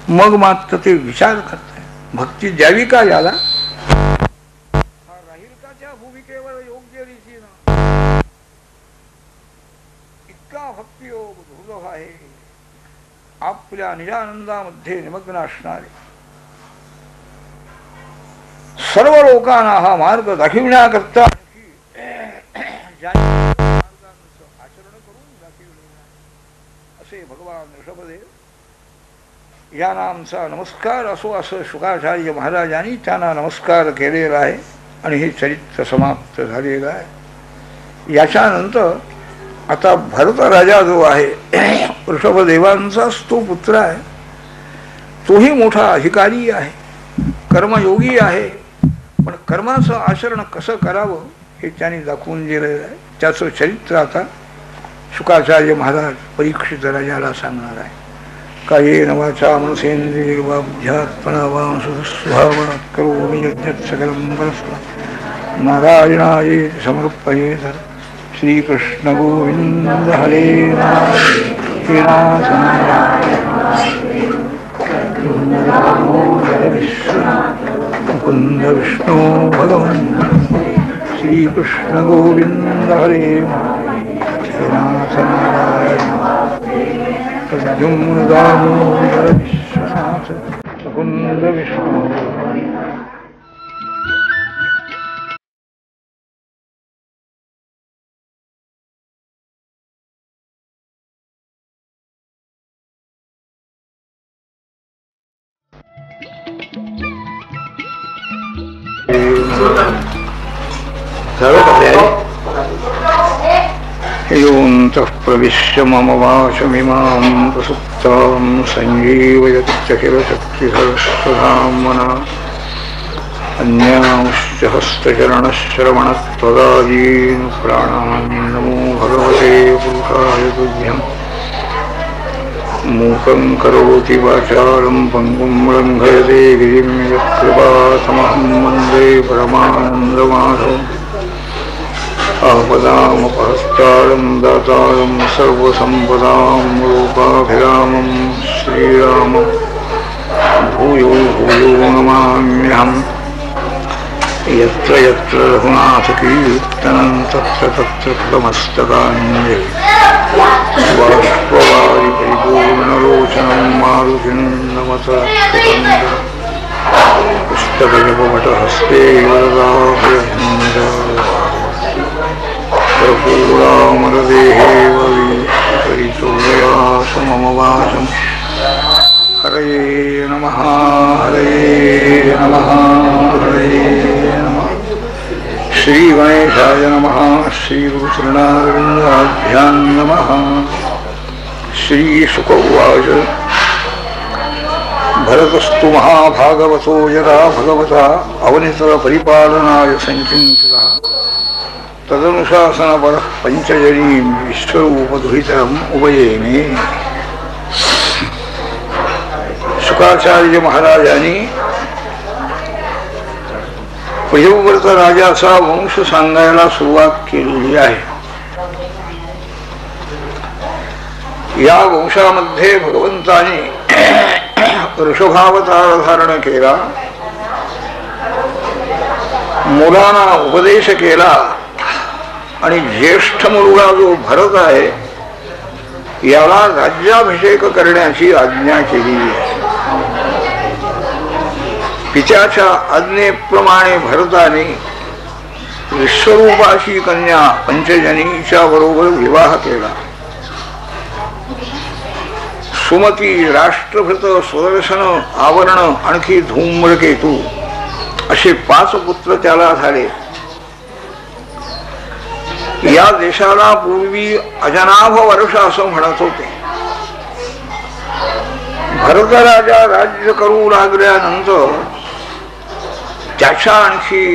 मग मात्र ते विचार करते, भक्ती द्यावी का याला? राहील का त्या भूमिकेवर योग्य रीतीनं? इतका भक्तियोग दुर्लभ आहे. आपल्या निजानंदामध्ये निमग्न असणारे सर्व लोकांना हा मार्ग दाखविण्याकरता आचरण करून दाखविले असे भगवान ऋषभदेव यांना आमचा नमस्कार असो, असं शुकाचार्य महाराजांनी त्यांना नमस्कार केलेला आहे आणि हे चरित्र समाप्त झालेलं आहे. याच्यानंतर आता भरत राजा जो आहे, ऋषभदेवांचाच तो पुत्र आहे, तोही मोठा अधिकारी आहे, कर्मयोगी आहे. पण कर्माचं आचरण कसं करावं हे त्यांनी दाखवून दिलेलं आहे. त्याचं चरित्र आता शुकाचार्य महाराज परीक्षित राजाला सांगणार आहे. कायेन वाचा मनसेंद्रिय वाध्यात्मना वा स्वभावात् करोमि यज्ञत् सकलं परस्मै नारायणाय समर्पयेत्. श्रीकृष्ण गोविंद हरे मुकुंद विष्णु भगवान. श्रीकृष्ण गोविंद हरे श्रीनाथ नारायण प्रद्युम्न दामोदर विश्वनाथ मुकुंद विष्णु. योऽन्तः प्रविश्य मम वाचमिमां प्रसुप्तां सञ्जीवयत्यखिलशक्तिधरस्वधाम्ना. अन्यांश्च हस्तचरणश्रवणत्वदादीन् प्राणान् नमो भगवते पुरुषाय तुभ्यम्. मूकं करोति वाचालं पङ्गुं लङ्घयते गिरिं यत्कृपातमहं वन्दे परमानन्दमाधवम्. आपदामपहस्तारं दातारं सर्वसम्पदां लोकाभिरामं श्रीरामं भूयो भूयो नमाम्यहम्. यत्र यत्र रघुनाथकीर्तनं तत्र तत्र कृतमस्तकाञ्जलि. बाष्पवारि परिपूर्णलोचनं मारुतिं नमत पुस्तकजपमटहस्ते वरदाभयन्द्र कर्पूरामरदेहे वरितोदयासममवासम्. हरये नमः हरये नमः हरये नमः. श्री गणेशाय नमः. श्री गुरुचरणारविन्दाभ्यां नमः. श्री शुक उवाच भरतस्तु महाभागवतो यदा भगवता अवनितर परिपालनाय संचिन्तितः तदनुशासनपरः पंचजनीं विश्वरूपदुहितरम् उभयेमे. शुकाचार्य महाराजांनी प्रियव्रत राजाचा वंश सांगायला सुरुवात केलेली आहे. या वंशामध्ये भगवंताने ऋषभावतार धारण केला, मुलांना उपदेश केला आणि ज्येष्ठ मुलगा जो भरत आहे याला राज्याभिषेक करण्याची आज्ञा केली आहे. पित्याच्या आज्ञेप्रमाणे भरताने विश्वरूपाशी कन्या पंचजनीच्या बरोबर विवाह केला. सुमती, राष्ट्रभृत, सुदर्शन, आवरण, आणखी धूम्रकेतू असे 5 पुत्र त्याला झाले. या देशाला पूर्वी अजनाभ वर्ष असं म्हणत होते. भरतराजा राज्य करू लागल्यानंतर त्याच्या आणखी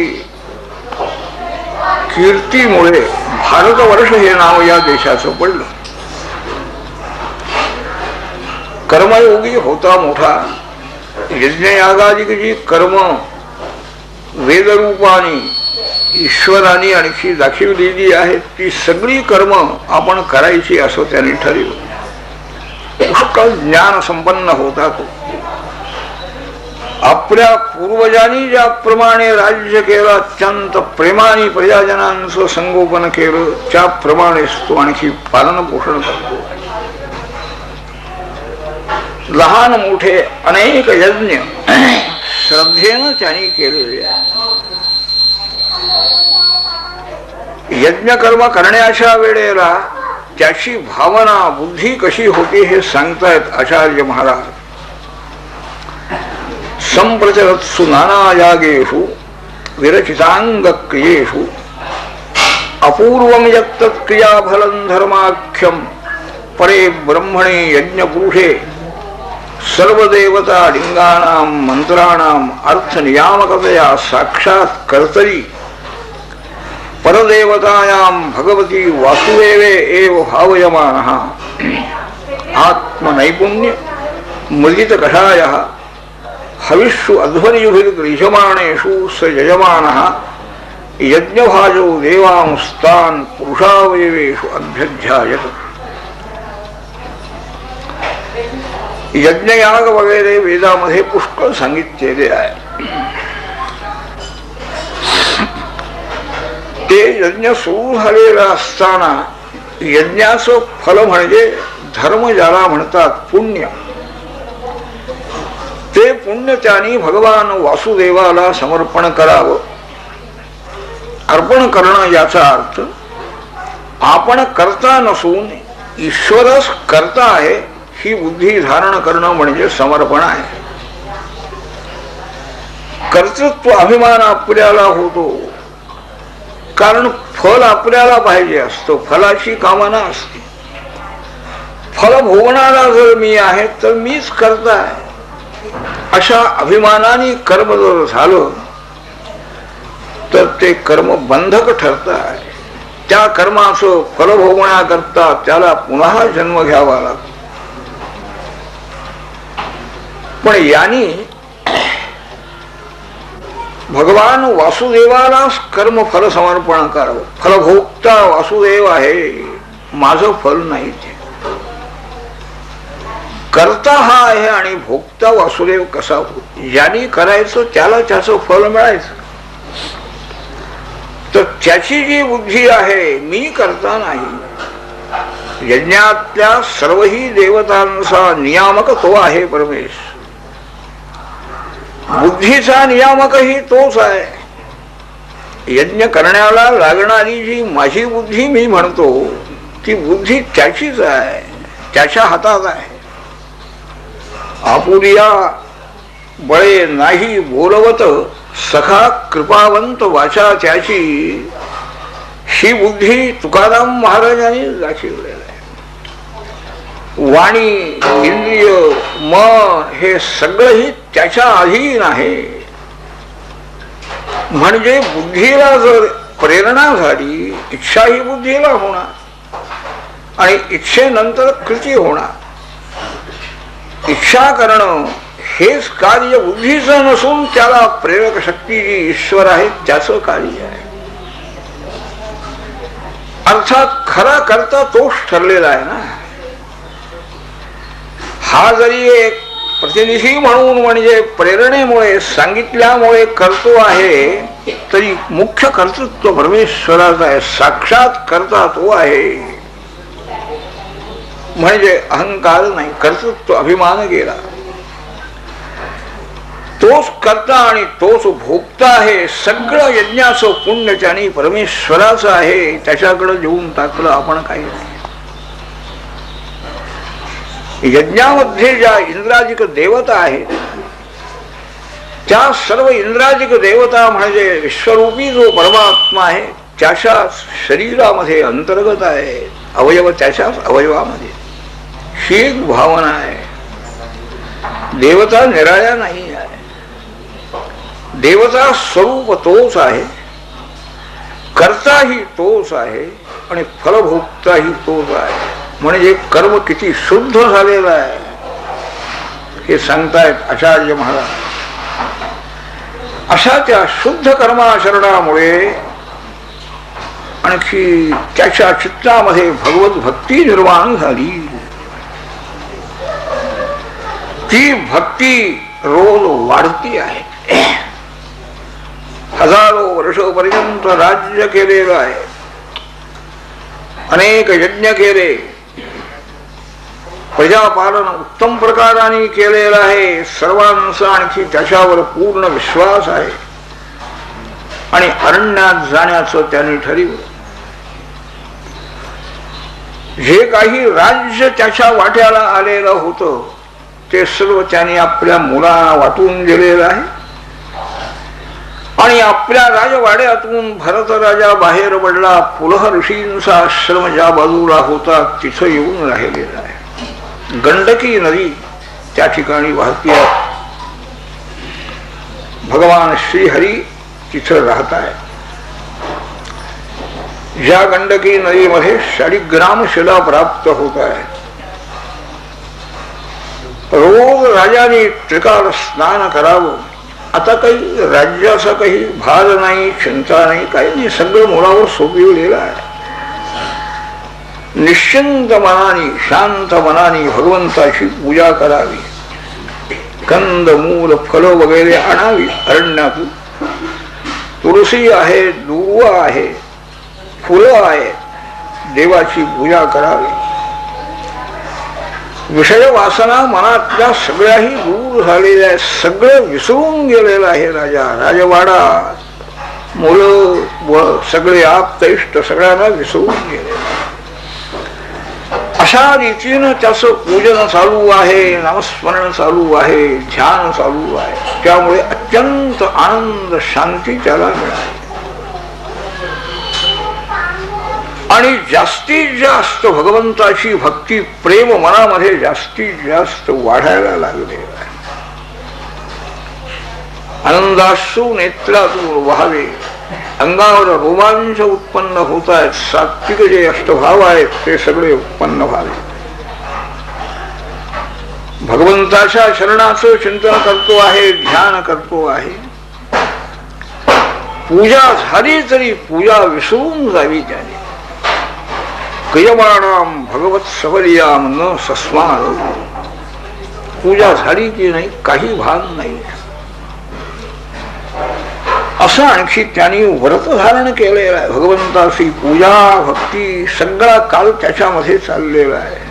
कीर्तीमुळे भारतवर्ष हे नाव या देशाचं पडलं. कर्मयोगी होता मोठा. यज्ञयागादिक जी कर्म वेदरूपाने ईश्वराने आणखी दाखवलेली आहेत ती सगळी कर्म आपण करायची असं त्याने ठरवलं. पुष्कळ ज्ञान संपन्न होता तो. आपल्या पूर्वजांनी ज्याप्रमाणे राज्य केलं, अत्यंत प्रेमाने प्रजाजनांचं संगोपन केलं, त्याप्रमाणेच तो आणखी पालन पोषण करतो. लहान मोठे अनेक यज्ञ श्रद्धेनं त्यांनी केलेले आहे. यज्ञकर्म करण्याच्या वेळेला त्याची भावना बुद्धी कशी होती हे सांगतायत आचार्य महाराज. संप्रचरत्सु नाना यागेषु विरचितांग क्रियेषु अपूर्वं यत्तत् क्रियाफलं धर्माख्यं परे ब्रह्मणे यज्ञपुरुषे सर्वदेवता लिंगानां मंत्राणां अर्थनियामकतया साक्षात् कर्तरी परदेवतायां भगवती वासुदेवे एव भावयमानः आत्मनैपुण्य मृदित कषायः हविषु अध्वर्युभिर्गृह्यमाणेषु स यजमानः यज्ञभाजो देवांस्तान् पुरुषावयवेषु अभ्यध्यायत. यज्ञयाग वगैरे वेदामध्ये पुष्कळ सांगितलेले आहे. ते यज्ञ सुरू झालेला असताना यज्ञाचं फल म्हणजे धर्म ज्याला म्हणतात पुण्य, ते पुण्य त्यांनी भगवान वासुदेवाला समर्पण करावं. अर्पण करणं याचा अर्थ आपण कर्ता नसून ईश्वरच कर्ता आहे ही बुद्धी धारण करणं म्हणजे समर्पण आहे. कर्तृत्व अभिमान आपल्याला होतो कारण फल आपल्याला पाहिजे असतो, फलाची कामना असते. फल भोगणारा जर मी आहे तर मीच कर्ता आहे अशा अभिमानाने कर्म जर झालं तर ते कर्म बंधक ठरत आहे. त्या कर्माचं फल भोगण्याकरता त्याला पुन्हा जन्म घ्यावा लागतो. पण यांनी भगवान वासुदेवाला कर्म फल समर्पण करावं. फलभोक्ता वासुदेव आहे, माझं फल नाही. ते करता हा आहे आणि भोक्ता वासुदेव कसा होतो. ज्यांनी करायचं त्याला त्याचं फल मिळायचं. तर त्याची जी बुद्धी आहे मी करता नाही. यज्ञातल्या सर्वही देवतांचा नियामक तो आहे परमेश. बुद्धीचा नियामकही तोच आहे. यज्ञ करण्याला लागणारी जी माझी बुद्धी मी म्हणतो ती बुद्धी त्याचीच आहे, त्याच्या हातात आहे. आपुलिया बळे नाही बोलवत सखा कृपावंत वाचा त्याची, ही बुद्धी तुकाराम महाराजांनी दाखवलेली आहे. वाणी, इंद्रिय, मन हे सगळंही त्याच्या अधीन आहे. म्हणजे बुद्धीला जर प्रेरणा झाली, इच्छा ही बुद्धीला होणार आणि इच्छेनंतर कृती होणार. इच्छा करणं हेच कार्य बुद्धीचं नसून त्याला प्रेरक शक्ती जी ईश्वर आहे त्याचं कार्य आहे. अर्थात खरा करता तोच ठरलेला आहे ना. हा जरी एक प्रतिनिधी म्हणून म्हणजे प्रेरणेमुळे सांगितल्यामुळे करतो आहे तरी मुख्य कर्तृत्व परमेश्वराचा आहे. साक्षात करता तो आहे. म्हणजे अहंकार नाही, कर्तृत्व अभिमान गेला. तोच करता आणि तोच भोगता आहे. सगळं यज्ञाचं पुण्य त्याने परमेश्वराचं आहे. त्याच्याकडे जेवून टाकलं आपण काही नाही. यज्ञामध्ये ज्या इंद्राजिक देवता आहेत त्या सर्व इंद्राजिक देवता म्हणजे विश्वरूपी जो परमात्मा आहे त्याच्या शरीरामध्ये अंतर्गत आहे. अवयव त्याच्याच अवयवामध्ये. ही एक भावना आहे. देवता निराळ्या नाही आहे. देवता स्वरूप तोच आहे, कर्ताही तोच आहे आणि फलभोक्ताही तोच आहे. म्हणजे कर्म किती शुद्ध झालेलं आहे हे सांगतायत आचार्य महाराज. अशा त्या शुद्ध कर्माचरणामुळे आणखी त्याच्या चित्तामध्ये भगवत भक्ती निर्माण झाली. ती भक्ती रोज वाढती आहे. हजारो वर्षपर्यंत राज्य केलेलं आहे. अनेक यज्ञ केले. प्रजापालन उत्तम प्रकाराने केलेलं आहे. सर्वांचा आणखी त्याच्यावर पूर्ण विश्वास आहे आणि अरण्यात जाण्याचं त्यांनी ठरवलं. जे काही राज्य त्याच्या वाट्याला आलेलं होतं ते सर्व त्याने आपल्या मुलांना वाटून दिलेलं आहे आणि आपल्या राजवाड्यातून भरत राजा बाहेर पडला. पुलह ऋषींचा आश्रम ज्या बाजूला होता तिथं येऊन राहिलेला आहे. गंडकी नदी त्या ठिकाणी वाहती आहे. भगवान श्रीहरी तिथं राहत आहे. ज्या गंडकी नदीमध्ये 40 शिला प्राप्त होत आहे. रोज राजाने त्रिकाल स्नान करावं. आता काही राज्याचा काही भार नाही, चिंता नाही, काही नाही. सगळं मुलावर सोपविलेलं आहे. निश्चिंत मनाने शांत मनाने भगवंताची पूजा करावी. कंद मूल फल वगैरे आणावी अरण्यातून. तुळशी आहे, दुर्वा आहे, फुलं आहे. देवाची पूजा करावी. विषय वासना मनातल्या सगळ्याही दूर झालेल्या आहेत. सगळं विसरून गेलेलं आहे. राजवाडा, मुलं, सगळे आप्त सगळ्यांना विसरून गेले. अशा रीतीनं त्याचं पूजन चालू आहे, नामस्मरण चालू आहे, ध्यान चालू आहे. त्यामुळे अत्यंत आनंद शांती त्याला मिळाली आणि जास्तीत जास्त भगवंताची भक्ती प्रेम मनामध्ये जास्तीत जास्त वाढायला लागले आहे. आनंदाश्रू नेत्रातून व्हावे. अंगावर रोमांच उत्पन्न होत आहेत. सात्विक जे अष्टभाव आहेत ते सगळे उत्पन्न व्हावे. भगवंताच्या शरणाचं चिंतन करतो आहे, ध्यान करतो आहे. पूजा झाली तरी पूजा विसरून जावी त्याने. क्रियमाणाम भगवत सवलियाम न सस्मार. पूजा झाली की नाही काही भान नाही. असं आणखी त्यांनी व्रत धारण केलेलं आहे. भगवंताची पूजा भक्ती सगळा काल त्याच्यामध्ये चाललेला आहे.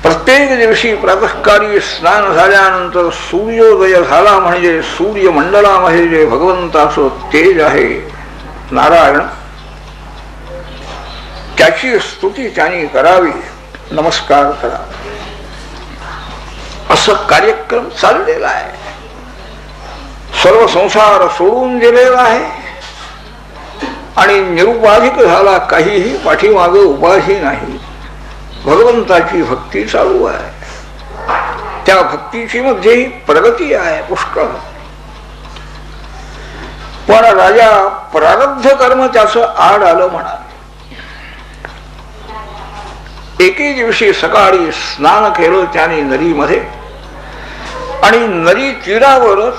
प्रत्येक दिवशी प्रातःकाळी स्नान झाल्यानंतर सूर्योदय झाला म्हणजे सूर्यमंडलामध्ये जे भगवंताचं तेज आहे नारायण त्याची स्तुती त्यांनी करावी, नमस्कार करावा. असं कार्यक्रम चाललेला आहे. सर्व संसार सोडून दिलेला आहे आणि निरुपाधिक झाला. काहीही पाठीमाग उपाधी नाही. भगवंताची भक्ती चालू आहे. त्या भक्तीची मध्येही प्रगती आहे पुष्कळ. पण राजा प्रारब्ध कर्म त्याचं आड आलं म्हणा. एके दिवशी सकाळी स्नान केलं त्याने नदीमध्ये आणि नदी तीरावरच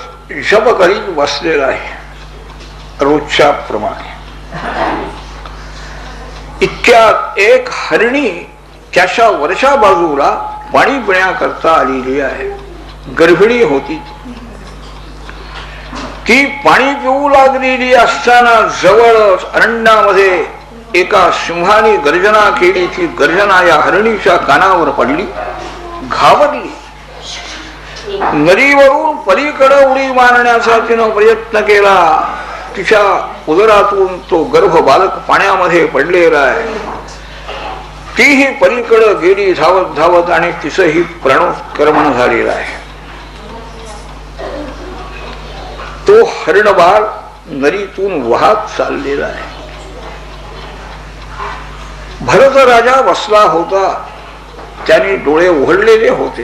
जप करीत बसलेला आहे रोजच्या प्रमाणे. इतक्यात एक हरणी त्याच्या वरच्या बाजूला पाणी पिण्याकरता आलेली आहे. गर्भिणी होती. ती पाणी पिऊ लागलेली असताना जवळच अरण्यामध्ये एका सिंहाने गर्जना केली. ती गर्जना या हरणीच्या कानावर पडली. घाबरली. नदीवरून पलीकडे उडी मारण्याचा तिनं प्रयत्न केला. तिच्या उदरातून तो गर्भ बालक पाण्यामध्ये पडलेला आहे. तीही पलीकडे गेली धावत धावत आणि तिचंही प्राणोत्क्रमण झालेलं आहे. तो हरण बाळ नदीतून वाहत चाललेला आहे. भरत राजा बसला होता. त्याने डोळे उघडलेले होते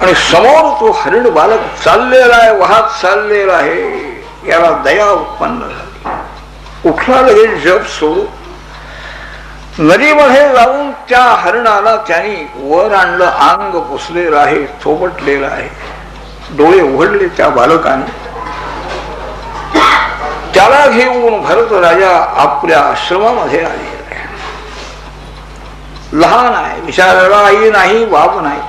आणि समोर तो हरिण बालक चाललेला आहे, वाहत चाललेला आहे. याला दया उत्पन्न झाली. उठला लगेच जप सोडून नदीमध्ये जाऊन त्या हरणाला त्यांनी वर आणलं. अंग पुसलेलं आहे, थोपटलेलं आहे. डोळे उघडले त्या बालकाने. त्याला घेऊन भरत राजा आपल्या आश्रमामध्ये आले. लहान आहे, विचारायला आई नाही, बाप नाही.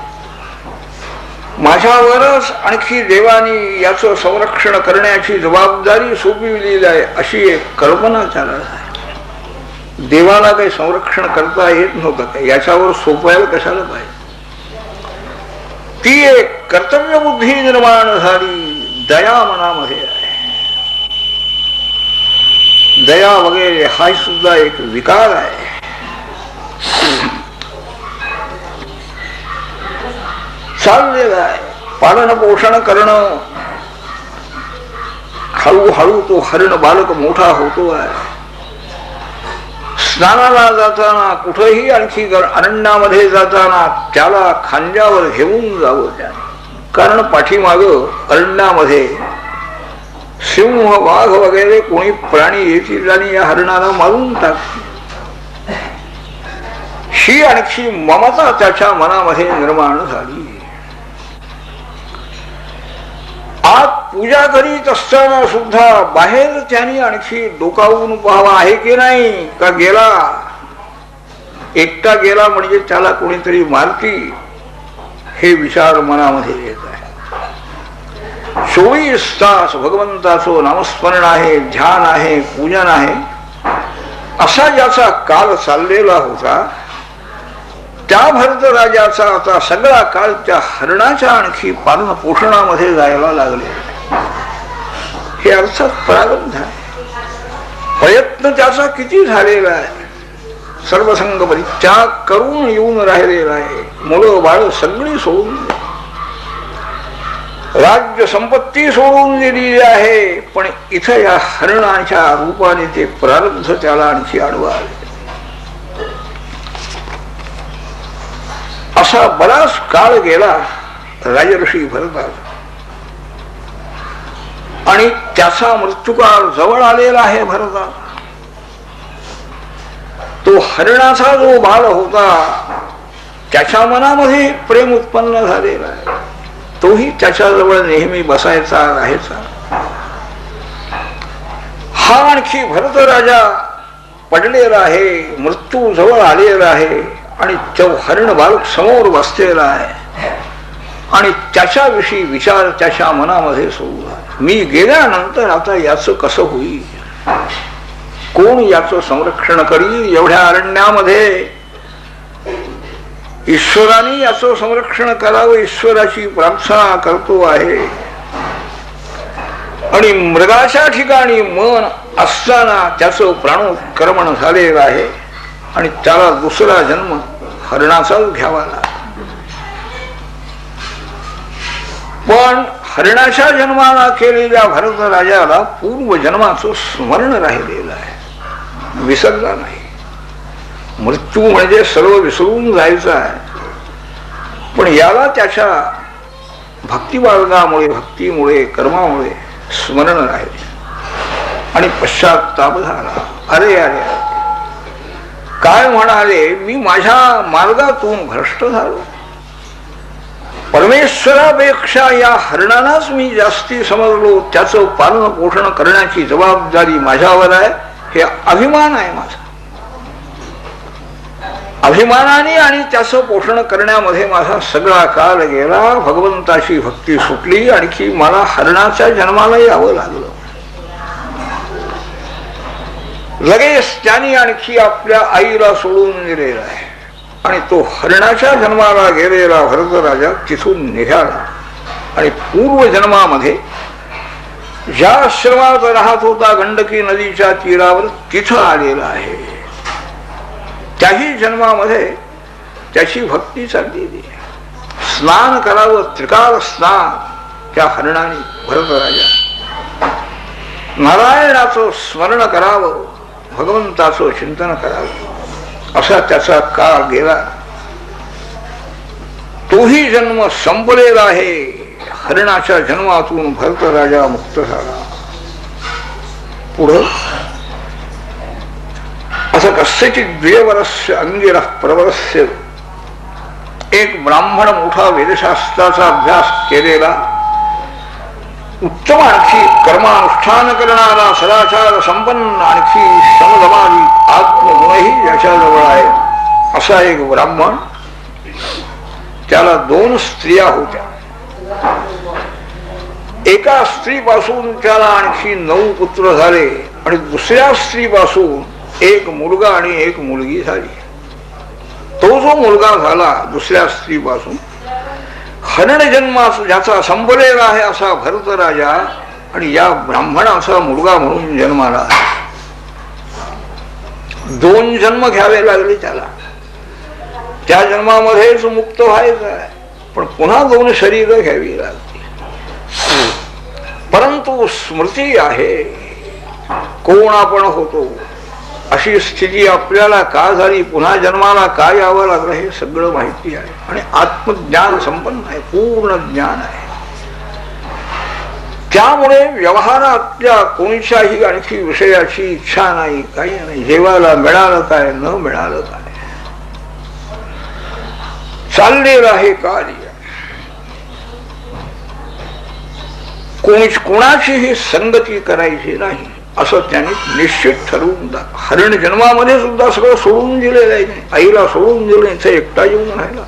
माझ्यावरच आणखी देवानी याचं संरक्षण करण्याची जबाबदारी सोपविलेली आहे अशी एक कल्पना त्याला आहे. देवाला काही संरक्षण करता येत नव्हतं काय, याच्यावर सोपवायला कशाला पाहिजे. ती एक कर्तव्य बुद्धी निर्माण झाली. दया मनामध्ये आहे. दया वगैरे हा सुद्धा एक विकार आहे. चाललेलं आहे. पालन पोषण करणं. हळूहळू तो हरण बालक मोठा होतो आहे. स्नानाला जाताना कुठेही आणखी अरण्यामध्ये जाताना त्याला खांद्यावर घेऊन जावं त्याने. कारण पाठीमाग अरण्यामध्ये सिंह वाघ वगैरे कोणी प्राणी येतील आणि या हरणाला मारून टाकतील. ही आणखी ममता त्याच्या मनामध्ये निर्माण झाली. आत पूजा करीत असताना सुद्धा बाहेर त्याने आणखी डोकावून पाहावा आहे की नाही, का गेला एकटा गेला म्हणजे त्याला कोणीतरी मारती, हे विचार मनामध्ये येत आहे. 24 तास भगवंताचं नामस्मरण आहे, ध्यान आहे, पूजन आहे, असा ज्याचा काल चाललेला होता त्या भरत राजाचा आता सगळा काळ त्या हरणाच्या आणखी पालन पोषणामध्ये जायला लागले. हे अर्थात प्रारब्ध आहे. प्रयत्न त्याचा किती झालेला आहे. सर्वसंग परित्याग करून येऊन राहिलेला आहे. मुलं बाळ सगळी सोडून, राज्य संपत्ती सोडून दिलेली आहे. पण इथं या हरणाच्या रूपाने ते प्रारब्ध त्याला आणखी आडवा आले. असा बराच काळ गेला राजर्षी भरताचा आणि त्याचा मृत्यूकाळ जवळ आलेला आहे. भरता तो हरणाचा जो बाळ होता त्याच्या मनामध्ये प्रेम उत्पन्न झालेला आहे. तोही त्याच्याजवळ नेहमी बसायचा, राहायचा. हा आणखी भरत राजा पडलेला आहे, मृत्यू जवळ आलेला आहे आणि तो हरण बालक समोर बसलेला आहे आणि त्याच्याविषयी विचार त्याच्या मनामध्ये सुरू आहे. मी गेल्यानंतर आता याचं कसं होईल, कोण याचं संरक्षण करील. एवढ्या अरण्यामध्ये ईश्वराने याचं संरक्षण करावं, ईश्वराची प्रार्थना करतो आहे. आणि मृगाच्या ठिकाणी मन असताना त्याचं प्राणोत्क्रमण झालेलं आहे आणि त्याला दुसरा जन्म हरणाचाच घ्यावा लागला. पण हरणाच्या जन्माला केलेल्या भरत राजाला पूर्व जन्माचं स्मरण राहिलेलं आहे, विसरला नाही. मृत्यू म्हणजे सर्व विसरून जायचं आहे. पण याला त्याच्या भक्तिमार्गामुळे, भक्तीमुळे, कर्मामुळे स्मरण राहिले आणि पश्चात्ताप झाला. अरे अरे अरे, काय म्हणाले, मी माझ्या मार्गातून भ्रष्ट झालो. परमेश्वरापेक्षा या हरणालाच मी जास्ती समजलो. त्याचं पालन पोषण करण्याची जबाबदारी माझ्यावर आहे. हे अभिमान आहे माझा. अभिमानाने आणि त्याचं पोषण करण्यामध्ये माझा सगळा काळ गेला. भगवंताची भक्ती सुटली. आणखी मला हरणाच्या जन्माला यावं लागलं. लगेच त्याने आणखी आपल्या आईला सोडून दिलेला आहे आणि तो हरणाच्या जन्माला गेलेला भरत राजा तिथून निघाला. आणि पूर्वजन्मामध्ये ज्या आश्रमात राहत होता गंडकी नदीच्या तीरावर तिथं आलेला आहे. त्याही जन्मामध्ये त्याची भक्ती चाललेली आहे. स्नान करावं, त्रिकाल स्नान त्या हरणाने भरतराजा. नारायणाचं स्मरण करावं, भगवंताचं चिंतन करावं, असा त्याचा काळ गेला. तोही जन्म संपलेला आहे. हरणाच्या जन्मातून भरतराजा मुक्त झाला. पुढं असं कस्यचित द्विवर्ष अंगिरः प्रवरस्य, एक ब्राह्मण मोठा वेदशास्त्राचा अभ्यास केलेला, उत्तम आणखी कर्मानुष्ठान करणारा, सदाचार संपन्न, आणखी समधमादी आत्मगुणही याच्याजवळ आहे, असा एक ब्राह्मण. त्याला 2 स्त्रिया होत्या. एका स्त्रीपासून त्याला आणखी 9 पुत्र झाले आणि दुसऱ्या स्त्रीपासून एक मुलगा आणि एक मुलगी झाली. तो जो मुलगा झाला दुसऱ्या स्त्रीपासून, हरण जन्मास ज्याचा संपलेला आहे असा भरतराजा, आणि या ब्राह्मणाचा मुलगा म्हणून जन्माला. 2 जन्म घ्यावे लागले त्याला. त्या जन्मामध्येच मुक्त व्हायचं आहे, पण पुन्हा 2 शरीर घ्यावी लागली. परंतु स्मृती आहे कोण आपण होतो, अशी स्थिती आपल्याला का झाली, पुन्हा जन्माला का यावं लागलं, हे सगळं माहिती आहे. आणि आत्मज्ञान संपन्न आहे, पूर्ण ज्ञान आहे. त्यामुळे व्यवहारातल्या कोणत्याही आणखी विषयाची इच्छा नाही, काही नाही. जेवायला मिळालं काय, न मिळालं काय, चाललेलं आहे कार्य. कोणाचीही संगती करायची नाही असं त्यांनी निश्चित ठरवून हरण जन्मामध्ये सुद्धा सगळं सोडून दिलेलं आहे. आईला सोडून दिलं, इथे एकटा येऊन राहिला.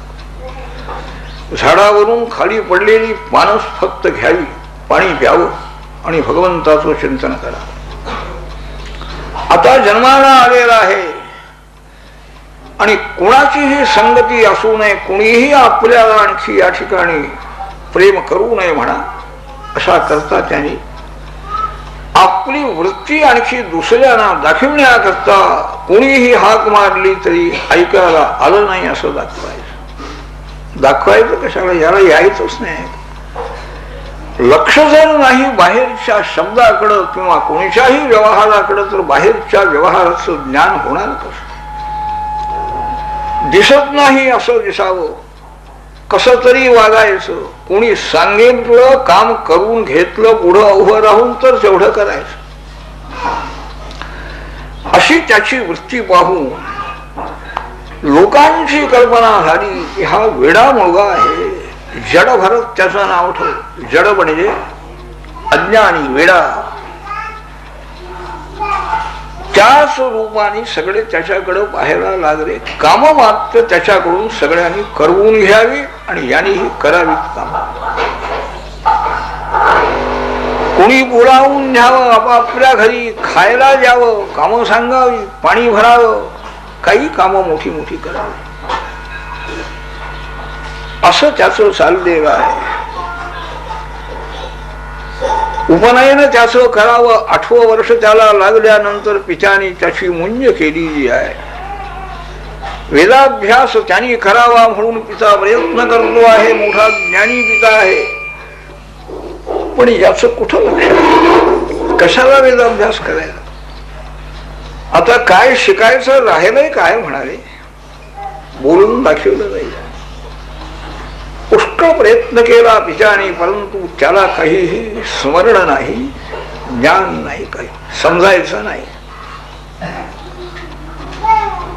झाडावरून खाली पडलेली पानस फक्त घ्यावी, पाणी प्यावं आणि भगवंताचं चिंतन करावं. आता जन्माला आलेला आहे आणि कोणाचीही संगती असू नये, कोणीही आपल्याला आणखी या ठिकाणी प्रेम करू नये म्हणा, अशा करता त्यांनी आपली वृत्ती आणखी दुसऱ्यांना दाखविण्याकरता कोणीही हाक मारली तरी ऐकायला आलं नाही असं दाखवायचं. दाखवायचं कशाला, याला यायचंच नाही. लक्ष जर नाही बाहेरच्या शब्दाकडं किंवा कोणत्याही व्यवहाराकडं, तर बाहेरच्या व्यवहाराचं ज्ञान होणार कसं. दिसत नाही असं दिसावं, कसं तरी वागायचं. कोणी सांगितलं, काम करून घेतलं, पुढं उभं राहून तर तेवढं करायचं. अशी त्याची वृत्ती पाहून लोकांची कल्पना झाली की हा वेडा मुलगा आहे. जड भरत त्याचं नाव ठेव. जड म्हणजे अज्ञानी, वेडा. त्याच रूपाने सगळे त्याच्याकडे पाहायला लागले. काम मात्र त्याच्याकडून सगळ्यांनी करवून घ्यावी आणि यांनीही करावीत काम. कोणी बोलावून न्यावं, आपापल्या घरी खायला द्यावं, कामं सांगावी, पाणी भरावं, काही कामं मोठी मोठी करावी, असं त्याचं चाललेलं आहे. उपनयन त्याचं करावं. 8वं वर्ष त्याला लागल्यानंतर पित्याने त्याची मुंज केलेली आहे. वेदाभ्यास त्यांनी करावा म्हणून पिता प्रयत्न करतो आहे. मोठा ज्ञानी पिता आहे, पण याचं कुठं लक्ष, कशाला वेदाभ्यास करायला. आता काय शिकायचं राहिलंय काय म्हणाले, बोलून दाखवलं जाईल. पुष्कळ प्रयत्न केला पित्याने, परंतु त्याला काहीही स्मरण नाही, ज्ञान नाही, काही समजायचं नाही.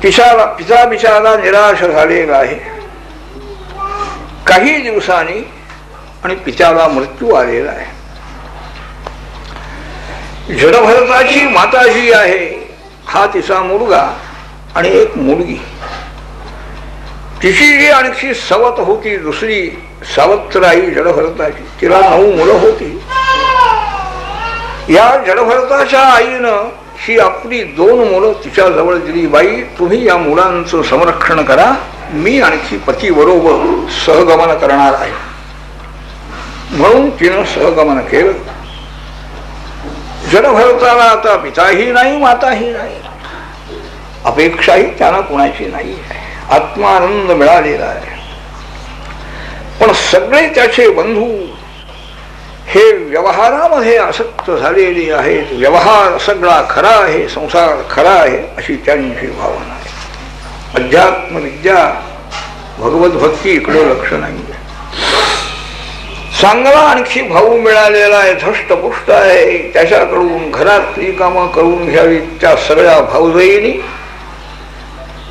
पिता बिचारा निराश झालेला आहे. काही दिवसांनी आणि पित्याला मृत्यू आलेला आहे. जडभरताची माता जी आहे, हा तिचा मुलगा आणि एक मुलगी. तिची जी आणखी सवत होती, दुसरी सावत्राई जडभरताची, तिला 9 मुलं होती. या जडभरताच्या आईनं ही आपली 2 मुलं तिच्या जवळ दिली. बाई, तुम्ही या मुलांचं संरक्षण करा, मी आणखी पती बरोबर सहगमन करणार आहे. म्हणून तिनं सहगमन केलं. जडभरताला आता पिताही नाही माताही नाही, अपेक्षाही त्यांना कुणाची नाही आहे. आत्मानंद मिळालेला आहे. पण सगळे त्याचे बंधू हे व्यवहारामध्ये आसक्त झालेली आहेत. व्यवहार सगळा खरा आहे, संसार खरा आहे अशी त्यांची भावना आहे. अध्यात्म विद्या भगवत भक्ती इकडे लक्ष नाही. चांगला आणखी भाऊ मिळालेला आहे, धष्टपुष्ट आहे, त्याच्याकडून घरातली कामं करून घ्यावी. त्या सगळ्या भाऊजाईनी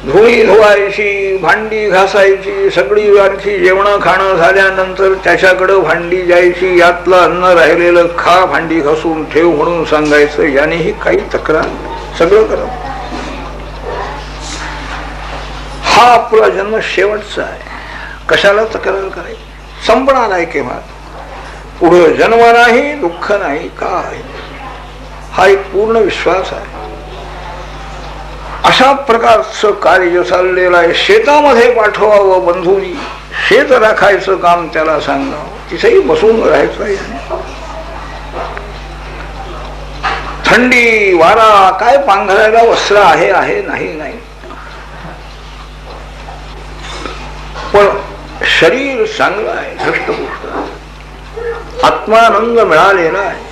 धुणी धुवायची, भांडी घासायची, सगळी आणखी जेवण खाणं झाल्यानंतर त्याच्याकडं भांडी जायची. यातलं अन्न राहिलेलं खा, भांडी घासून ठेव म्हणून सांगायचं. यानेही काही तक्रार, सगळं करत. हा आपला जन्म शेवटचा आहे, कशाला तक्रार करायची? संपणार आहे केव्हा? पुढे जन्म नाही, दुःख नाही, काय? हा एक पूर्ण विश्वास आहे. अशा प्रकारचं कार्य चाललेलं आहे. शेतामध्ये पाठवावं बंधूंनी, शेत राखायचं काम त्याला सांगावं, तिथेही बसून राहायचं. थंडी वारा काय पांघरायला वस्त्र आहे आहे नाही नाही, पण शरीर चांगलं आहे, धष्टपुष्ट आहे, आत्मानंद मिळालेला आहे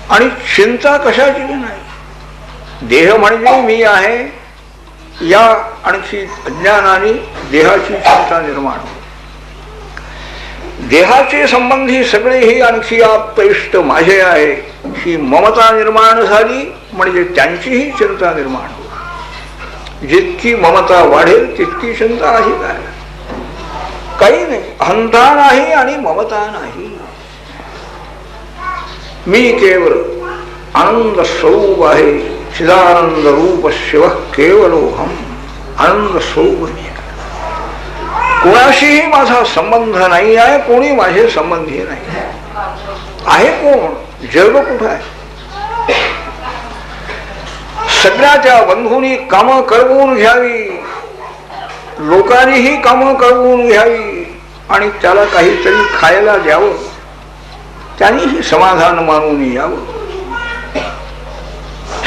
आणि चिंता कशाची नाही. देह म्हणजे मी आहे या आणखी अज्ञानाने देहाची चिंता निर्माण होते. देहाचे संबंधी सगळेही आणखी आप्त इष्ट माझे आहे ही ममता निर्माण झाली म्हणजे त्यांचीही चिंता निर्माण होते. जितकी ममता वाढेल तितकी चिंता आहे. काय? काही नाही. अहंता नाही आणि ममता नाही. मी केवळ आनंद स्वरूप आहे, चिदानंद रूप शिव केवलोहम. आनंद स्वरूप मी आहे. कोणाशीही माझा संबंध नाही आहे, कोणी माझे संबंधी नाही आहे. कोण? जग कुठं आहे? सगळ्या त्या बंधूंनी कामं करवून घ्यावी, लोकांनीही कामं करवून घ्यावी आणि त्याला काहीतरी खायला द्यावं, त्यांनीही समाधान मानून यावं.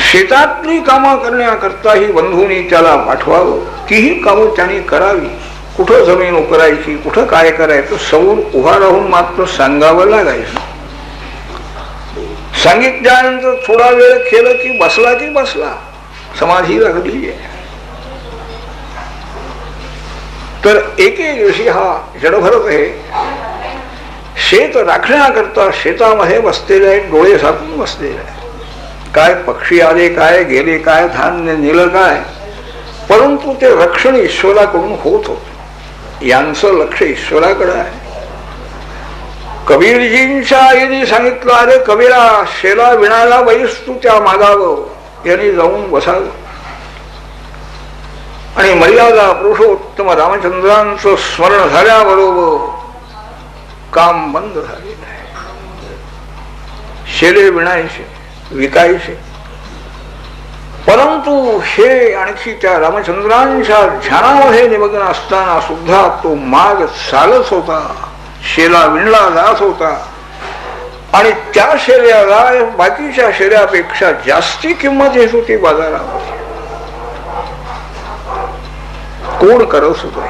शेतातली कामं करण्याकरता ही बंधूंनी त्याला पाठवावं. तीही कामं त्यांनी करावी. कुठं जमीन उकरायची, कुठं काय करायचं समोर उभा राहून मात्र सांगावं लागायचं. सांगितल्यानंतर थोडा वेळ केलं की बसला समाधी लागली आहे. तर एके दिवशी हा जडभरत आहे शेत राखण्याकरता शेतामध्ये बसलेले आहे, डोळे झाकून बसलेले आहे. काय पक्षी आले काय गेले काय, धान्य नेलं काय, परंतु ते रक्षण ईश्वराकडून होत होत. यांचं लक्ष ईश्वराकडे आहे. कबीरजींच्या आईने सांगितलं, अरे कबीरा, शेला विणायला बैस तू त्या मागावं. यांनी जाऊन बसावं आणि मर्यादा पुरुषोत्तम रामचंद्रांचं स्मरण झाल्याबरोबर काम बंद झालेलं आहे. शेले विणायचे, विकायचे, परंतु हे आणखी त्या रामचंद्रांच्या ध्यानामध्ये निमग्न असताना सुद्धा तो माग चालत होता, शेला विणला जात होता आणि त्या शेल्याला बाकीच्या शेल्यापेक्षा जास्ती किंमत येत होती बाजारामध्ये. कोण करत होत?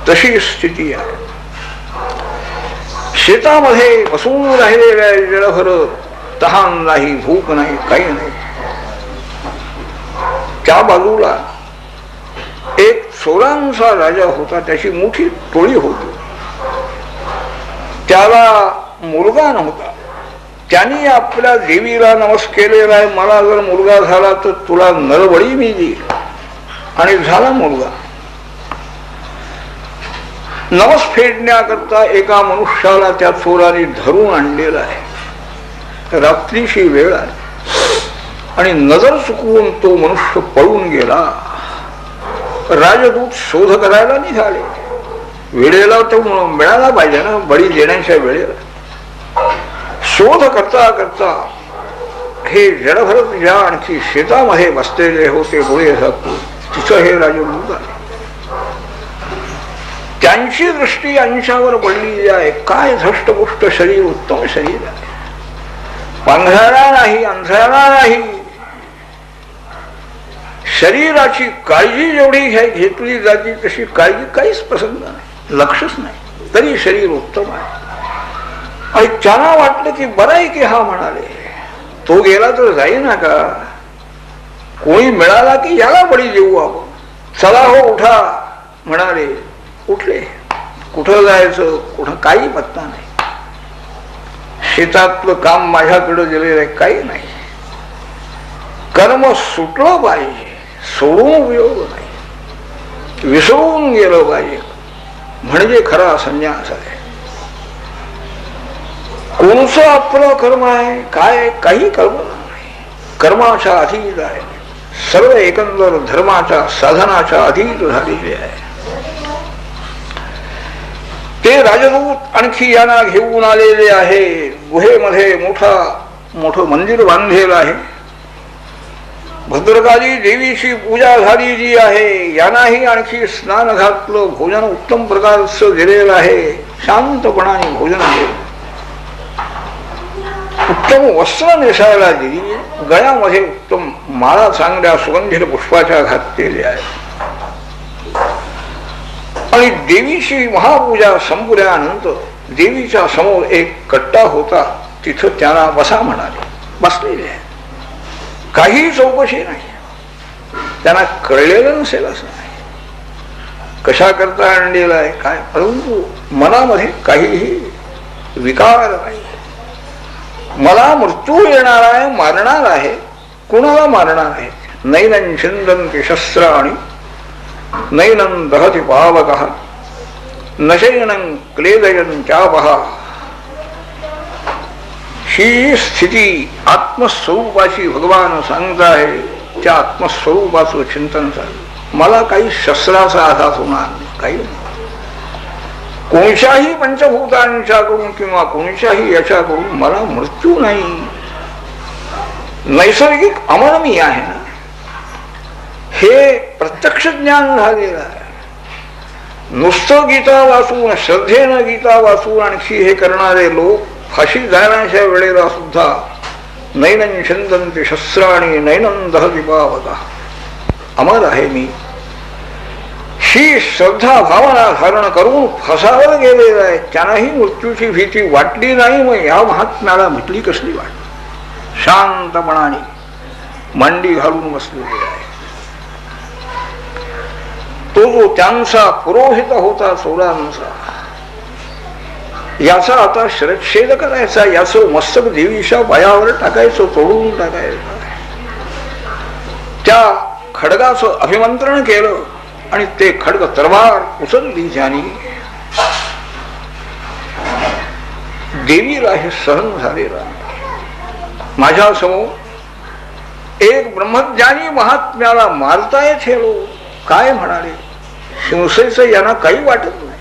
तशी स्थिती आहे. शेतामध्ये बसून राहिलेल्या जडभर, तहान नाही, भूक नाही, काही नाही. त्या बाजूला एक चोरांचा राजा होता, त्याची मोठी टोळी होती. त्याला मुलगा नव्हता. त्यांनी आपल्या देवीला नमस केलेला आहे, मला जर मुलगा झाला तर तुला नरबळी मी देईल. आणि झाला मुलगा. नवस फेडण्याकरता एका मनुष्याला त्या चोराने धरून आणलेला आहे. रात्रीची वेळ आहे आणि नजर चुकवून तो मनुष्य पळून गेला. राजदूत शोध करायला निघाले. वेळेला तो मिळाला पाहिजे ना, बळी देण्याच्या वेळेला. शोध करता करता हे जडभरत ज्या आणखी शेतामध्ये बसलेले होते डोळे झाकून, तिथं हे राजदूत आले. त्यांची काहीशी दृष्टी अंशावर पडलेली आहे. काय धष्टपुष्ट शरीर, उत्तम शरीर आहे, पांघराला नाही, अंधाराला नाही. शरीराची काळजी जेवढी घेतली जाते तशी काळजी काहीच प्रसंग नाही, लक्षच नाही, तरी शरीर उत्तम आहे. आणि त्यांना वाटलं की बरं आहे की हा म्हणाले, तो गेला तर जाईना का, कोणी मिळाला की याला बळी देऊ आपण, चला हो उठा म्हणाले. उठले. कुठं जायचं, कुठं काही पत्ता नाही. शेतातलं काम माझ्याकडे दिलेलं आहे, काही नाही. कर्म सुटलं पाहिजे, सोडून उपयोग नाही, विसरून गेलं पाहिजे, म्हणजे खरा संन्यास आहे. कोणचं आपलं कर्म आहे, काय काही कर्म नाही, कर्माच्या अधीन आहे. सर्व एकंदर धर्माच्या साधनाच्या अधीन झालेले आहे. ते राजदूत आणखी यांना घेऊन आलेले आहे. गुहेमध्ये मोठं मंदिर बांधलेलं आहे. भद्रकाली देवीची पूजा झाली जी आहे, यांनाही आणखी स्नान घातलं, भोजन उत्तम प्रकारचं दिलेलं आहे. शांतपणाने भोजन केलं. उत्तम वस्त्र नेसायला दिली. गळ्यामध्ये उत्तम माळा चांगल्या सुगंधित पुष्पाच्या घातलेल्या आहेत. आणि देवीची महापूजा संपल्यानंतर देवीच्या समोर एक कट्टा होता, तिथं त्यांना बसा म्हणाले. बसलेले आहे. काही चौकशी नाही. त्यांना कळलेलं नसेल असं नाही, कशा करता आणलेला आहे काय, परंतु मनामध्ये काहीही विकार नाही. मला मृत्यू येणार आहे, मारणार आहे. कुणाला मारणार आहे? नैनं छिंदन्ति शस्त्राणि नैनं दहति पावकः नशयनं क्लेदयन् चापः. ही स्थिती आत्मस्वरूपाची भगवान सांगत आहे. त्या आत्मस्वरूपाचं चिंतन झालं. मला काही शस्त्राचा आघात होणार नाही, काही नाही. कोणत्याही पंचभूतांच्याकडून किंवा कोणत्याही याच्याकडून मला मृत्यू नाही. नैसर्गिक अमर मी आहे ना, हे प्रत्यक्ष ज्ञान झालेलं आहे. नुसतं गीता वाचून, श्रद्धेनं गीता वाचून आणखी हे करणारे लोक फाशी जाण्याच्या वेळेला सुद्धा नैनं छिंदन्ति शस्त्राणि नैनं दहति पावकः, अमर आहे मी, ही श्रद्धा भावना धारण करून फसावर गेलेला आहे. त्यांनाही मृत्यूची भीती वाटली नाही. मग या महात्म्याला भीती कसली वाटली? शांतपणाने मांडी घालून बसलेले आहे. तो जो त्यांचा पुरोहित होता चोरांचा, याचा आता शिरच्छेद करायचा. याचं मस्तक देवीच्या पायावर टाकायचं, तोडून टाकायचं. त्या खडगाचं अभिमंत्रण केलं आणि ते खडग तलवार उचलली ज्यानी. देवीला हे सहन झालेलं. माझ्या समोर एक ब्रह्मज्ञानी महात्म्याला मारतायत हे लोक. काय म्हणाले? हिंसेचं यांना काही वाटत नाही.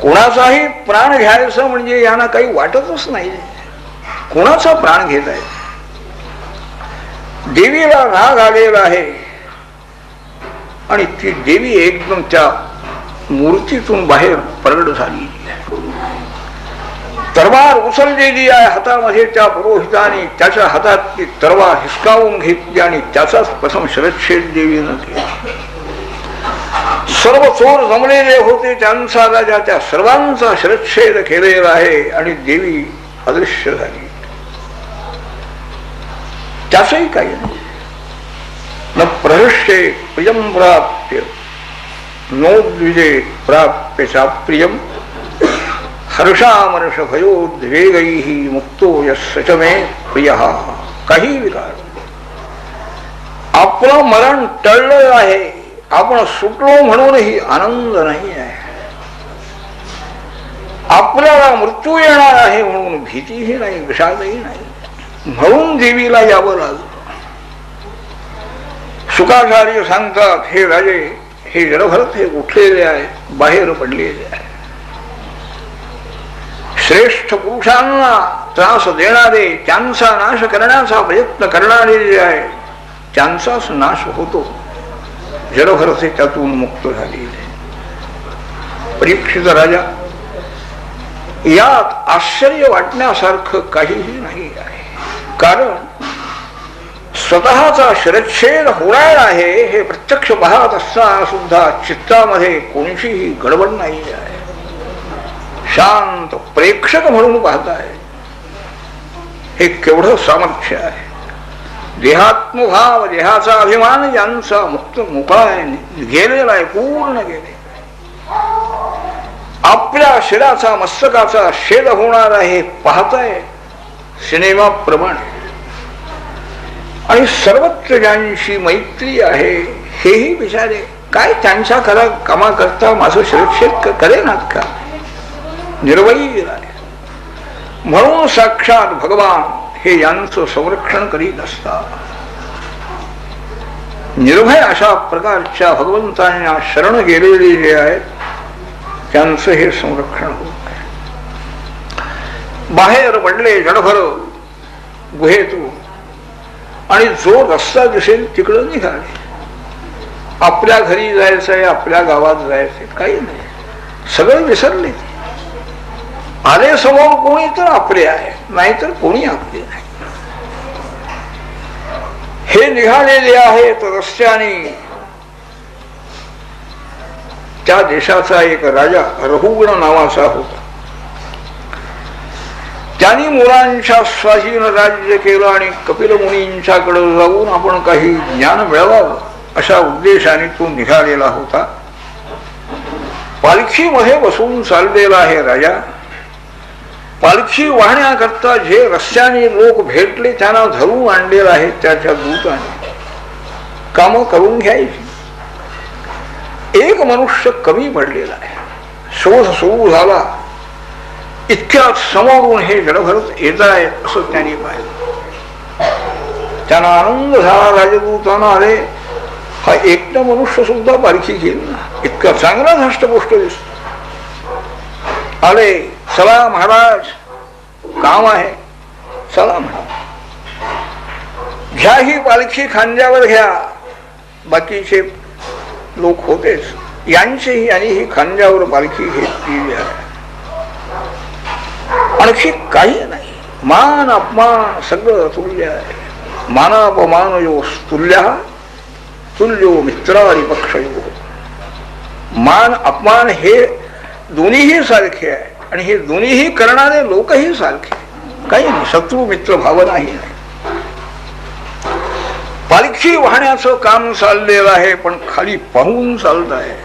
कोणाचाही प्राण घ्यायचं म्हणजे यांना काही वाटतच नाही. कोणाचा प्राण घेत आहे? देवीला राग आलेला आहे आणि ती देवी एकदम त्या मूर्तीतून बाहेर प्रगट झाली. तलवार उचललेली आहे हातामध्ये. त्या पुरोहिताने त्याच्या हातात ती तलवार हिसकावून घेतली आणि त्याचाच प्रथम शिरच्छेद देवीनं केला. सर्व चोर जमलेले होते, त्यांचा राजा त्या सर्वांचा शिरच्छेद केलेला आहे आणि देवी अदृश्य झाली. त्याचंही काही नाही. न प्रहृष्ये प्रियं प्राप्य नोद्विजे प्राप्य चाप्रियं हर्षामर्ष भयोद्वेगैः मुक्तो यस्य मे प्रियः. काही विकार. आपलं मरण टळलं आहे, आपण सुटलो म्हणूनही आनंद नाही आहे. आपल्याला मृत्यू येणार आहे म्हणून भीतीही नाही, विषादही नाही. म्हणून देवीला यावं लागलं. शुकाचार्य सांगतात, हे राजे, हे जडभरत हे उठलेले आहे, बाहेर पडलेले आहे. श्रेष्ठ पुरुषांना त्रास देणारे, त्यांचा नाश करण्याचा प्रयत्न करणारे जे आहे, त्यांचाच नाश होतो. जडभरत त्यातून मुक्त झालेले. परीक्षित राजा, यात आश्चर्य वाटण्यासारखं काहीही नाही आहे. कारण स्वतःचा शिरच्छेद होणार आहे हे प्रत्यक्ष पाहत असताना सुद्धा चित्तामध्ये कोणतीही गडबड नाही आहे. शांत प्रेक्षक म्हणून पाहताय. हे केवढं सामर्थ्य आहे. देहात्मभाव, देहाचा अभिमान यांचा मुक्त मोकळा गेलेला आहे, पूर्ण गेले. आपल्या शिराचा मस्तकाचा छेद होणार आहे पाहताय सिनेमा प्रमाणे. आणि सर्वत्र ज्यांशी मैत्री आहे हेही बिचारे काय त्यांच्या कामाकरता माझं शिरच्छेद करेनात का? निर्वैर आहे. म्हणून साक्षात भगवान हे यांचं संरक्षण करीत असतात. निर्भय अशा प्रकारच्या भगवंतांना शरण गेलेले जे आहेत त्यांचं हे संरक्षण होत आहे. बाहेर पडले जडभर गुहेतून आणि जो रस्ता दिसेल तिकडं निघाले. आपल्या घरी जायचंय, आपल्या गावात जायचंय, काही नाही, सगळं विसरले. आले समोर कोणी तर आपले आहे, नाहीतर कोणी आपले नाही. हे निघालेले आहेत रस्त्याने. त्या देशाचा एक राजा रहुगण नावाचा होता. त्यांनी मुलांच्या स्वाधीन राज्य केलं आणि कपिल मुनींच्याकडे जाऊन आपण काही ज्ञान मिळवावं अशा उद्देशाने तो निघालेला होता. पालखीमध्ये बसून चाललेला आहे राजा. पालखी वाहण्याकरता जे रस्त्याने लोक भेटले त्यांना धरून आणलेला आहे त्याच्या दूताने. काम करून घ्यायची. एक मनुष्य कमी पडलेला आहे. शोध सुरू झाला. इतक्यात समोरून हे जडभरत येत आहेत असं त्यांनी पाहिलं. त्यांना आनंद झाला. राजदूतांना, अरे हा एकटा मनुष्य सुद्धा पालखी घेईल ना, इतका चांगला धष्टपुष्ट दिसतो. आले, चला महाराज काम आहे, चला म्हणा. घ्या ही पालखी खांद्यावर घ्या. बाकीचे लोक होतेच, यांचेही आणि ही खांद्यावर पालखी घेतलेली आहे. आणखी काही नाही. मान अपमान सगळं तुल्य आहे. मानापमान तुल्य तुल्यो मित्रारी पक्षयो. मान अपमान हे दोन्हीही सारखे आहे आणि हे दोन्हीही करणारे लोकही सारखे. काही नाही, शत्रू मित्र भावनाही नाही. पालखी वाहण्याचं काम चाललेलं आहे पण खाली पाहून चालत आहे.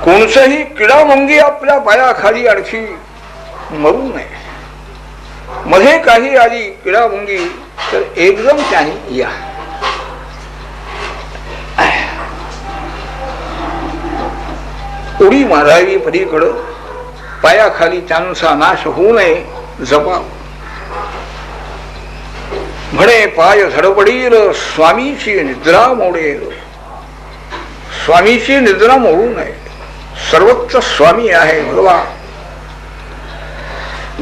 कोणचंही किडामुंगी आपल्या पायाखाली आणखी मरू नये. मध्ये काही आली किडामुंगी तर एकदम त्याने या. उडी मारावी पलीकडं. पायाखाली त्यांचा नाश होऊ नये जपाव. म्हणे पाय धडपडील स्वामीची निद्रा मोडेल. स्वामीची निद्रा मोडू नये. सर्वत्र स्वामी आहे भगवान.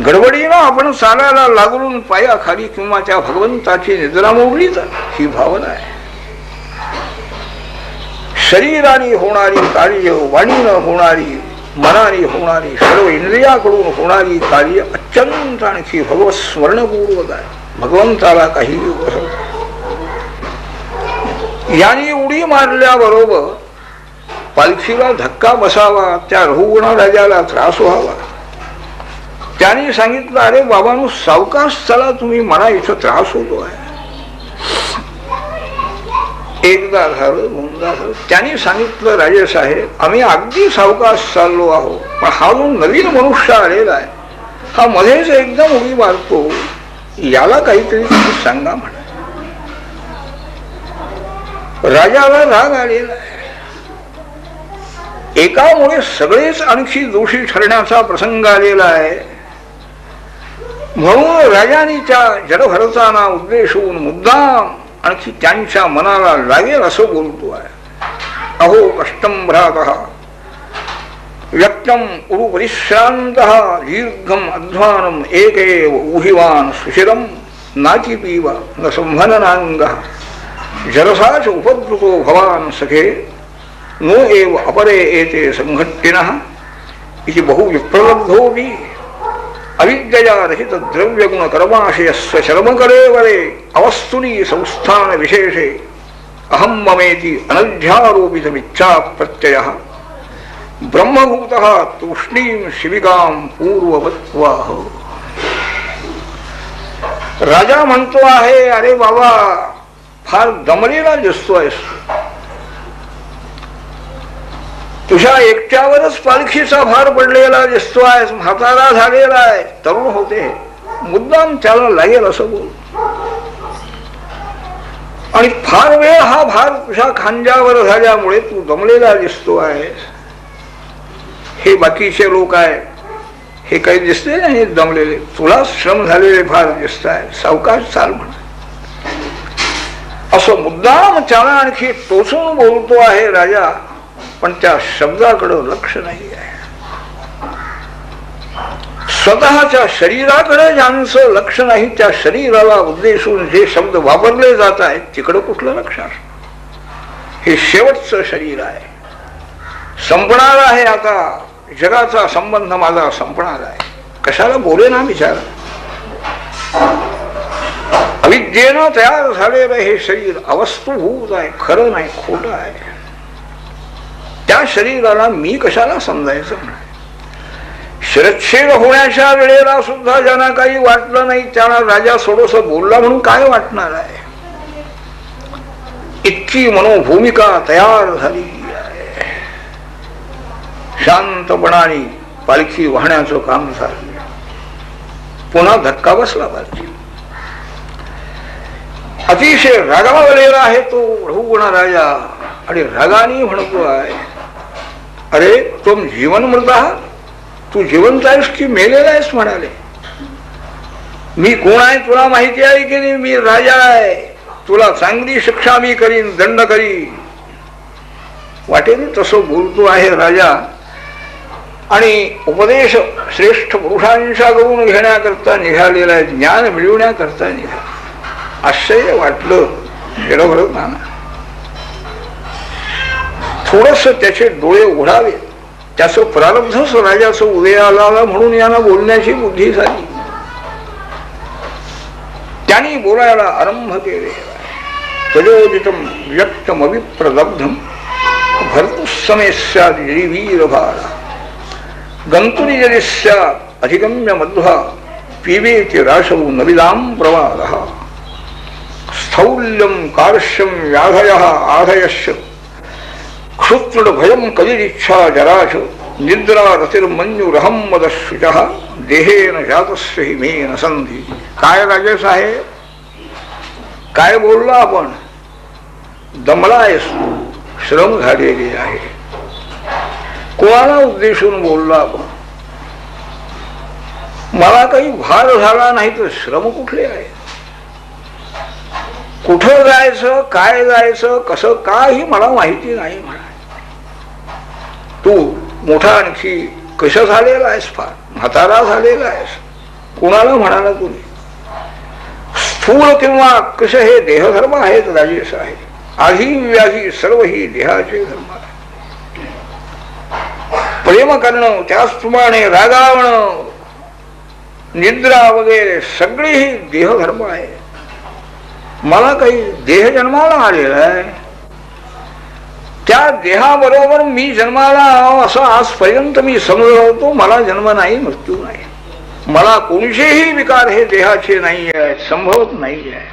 गडबडीनं आपण चालायला लागून पायाखाली किंवा त्या भगवंताची निद्रा मोडली तर ही भावना आहे. शरीराने होणारी कार्य, वाणीनं होणारी, मनाने होणारी, सर्व इंद्रियाकडून होणारी कार्य अत्यंत आणखी भगवत स्मरणपूर्वक आहे. भगवंताला काही यांनी उडी मारल्याबरोबर पालखीला धक्का बसावा, त्या रहुगण राजाला त्रास व्हावा. त्यांनी सांगितलं, अरे बाबांनो सावकाश चला तुम्ही, मला इथं त्रास होतो आहे. एकदा झालं, दोनदा झालं. त्यांनी सांगितलं, राजेसाहेब आम्ही अगदी सावकाश चाललो आहोत, पण हा जो नवीन मनुष्य आलेला आहे हा मध्येच एकदम उडी मारतो, याला काहीतरी तुम्ही सांगा म्हणा. राजाला राग आलेला आहे. एकामुळे सगळेच आणखी दोषी ठरण्याचा प्रसंग आलेला आहे. म्हणून राजाने त्या जडभरतांना उद्देशून मुद्दाम आणखी त्यांच्या मनाला लागेल असं बोलतो आहे. अहो कष्टम भ्रातः व्यक्तम उरु परिश्रान्तः दीर्घम अध्वानम एकेव ऊहिवान सुशिरम नाकी पीवा न संभननांगः जलसाच उपद्रुतो भवान सखे नो एव अपरे एते संघट्टिनः इति बहु विप्रलब्धोऽपि अविद्यया रहित द्रव्यगुण कर्माशयस्य शर्मकरे वरे अवस्तुनि संस्थान विशेषे अहं ममेति अनध्यारोपितमिच्छा प्रत्ययः ब्रह्मभूतः तूष्णीं शिविकां पूर्ववत्वाह. राजा म्हणतो आहे, अरे बाबा फार दमलेला दिसतोयस, तुझ्या एकट्यावरच पालखीचा भार पडलेला दिसतोय, म्हातारा झालेला आहे, तरुण होते, मुद्दाम त्याला लागेल असं बोल, आणि फार वेळ हा भार तुझ्या खांद्यावर झाल्यामुळे तू दमलेला दिसतो आहेस. हे बाकीचे लोक आहेत, हे काही दिसते नाही दमलेले, तुला श्रम झालेले फार दिसत आहे, सावकाश चाल म्हण असं मुद्दाम त्याला आणखी टोचून बोलतो आहे राजा. पण त्या शब्दाकडे लक्ष नाही आहे. स्वतःच्या शरीराकडे ज्यांचं लक्ष नाही, त्या शरीराला उद्देशून जे शब्द वापरले जात आहेत तिकडे कुठलं लक्ष आहे? हे शेवटचं शरीर आहे, संपणार आहे, आता जगाचा संबंध माझा संपणार आहे, कशाला बोले ना विचार. अविद्येनं तयार झालेलं हे शरीर अवस्तूभूत आहे, खरं नाही, खोटं आहे. त्या शरीराला मी कशाला समजायचं म्हणे. शिरच्छेद होण्याच्या वेळेला सुद्धा ज्यांना काही वाटलं नाही त्यांना राजा थोडस बोलला म्हणून काय वाटणार आहे. इतकी मनोभूमिका तयार झाली आहे. शांतपणाने पालखी वाहण्याचं काम झालं. पुन्हा धक्का बसला पालखी. अतिशय रागावलेला आहे तो रघुगुण राजा आणि रागाने म्हणतो आहे, अरे तुम जीवन मृत आहात, तू जिवंत आहेस की मेलेला आहेस म्हणाले. मी कोण आहे तुला माहिती आहे की नाही, मी राजा आहे, तुला चांगली शिक्षा मी करीन, दंड करीन. वाटेल तसं बोलतो आहे राजा. आणि उपदेश श्रेष्ठ पुरुषांच्याकडून घेण्याकरता निघालेला आहे, ज्ञान मिळवण्याकरता निघाला. आश्चर्य वाटलं बरोबर नाना. थोडस त्याचे डोळे उघडावे, त्याचं प्रारब्धच राजाचं उदयाला म्हणून यांना बोलण्याची बुद्धी झाली. त्यांनी बोलायला आरंभ केले. तजोदितम व्यक्तमविप्रलब्धम भर्तुसमे स्यात् वीरभारा गंतुनि यदि स्यात् अधिगम्य मध्वा पीबेति राशौ नविदां प्रवादः स्थौल्यं कार्श्यं व्याधयः आधयश्च क्षुत्रुड भयं कलिरिच्छा जराश निद्रा रतिर्मन्युरहं मदशुचः देहेन जातस्य हि मे न संधी. काय राजे साहेब, काय बोलला आपण? दमला आहेस तू, श्रम झालेले आहे. कोणाला उद्देशून बोलला आपण? मला काही भार झाला नाही तर श्रम कुठले आहे? कुठं जायचं, काय जायचं, कसं काही मला माहिती नाही म्हणा. तू मोठा आणखी कसं झालेला आहेस, फार म्हातारा झालेला आहेस. कुणाला म्हणाला तुम्ही? स्थूल किंवा कसं हे देहधर्म आहेत राजेश आहे. आधी व्याधी सर्व ही देहाचे धर्म आहे. प्रेम करणं, त्याचप्रमाणे रागावणं, निद्रा वगैरे सगळे ही देहधर्म आहे. मला काही देह जन्माला आलेला आहे, त्या देहाबरोबर मी जन्माला असं आजपर्यंत मी समजत होतो. मला जन्म नाही, मृत्यू नाही. मला कोणतेही विकार हे देहाचे नाही आहे, संभवत नाही आहे.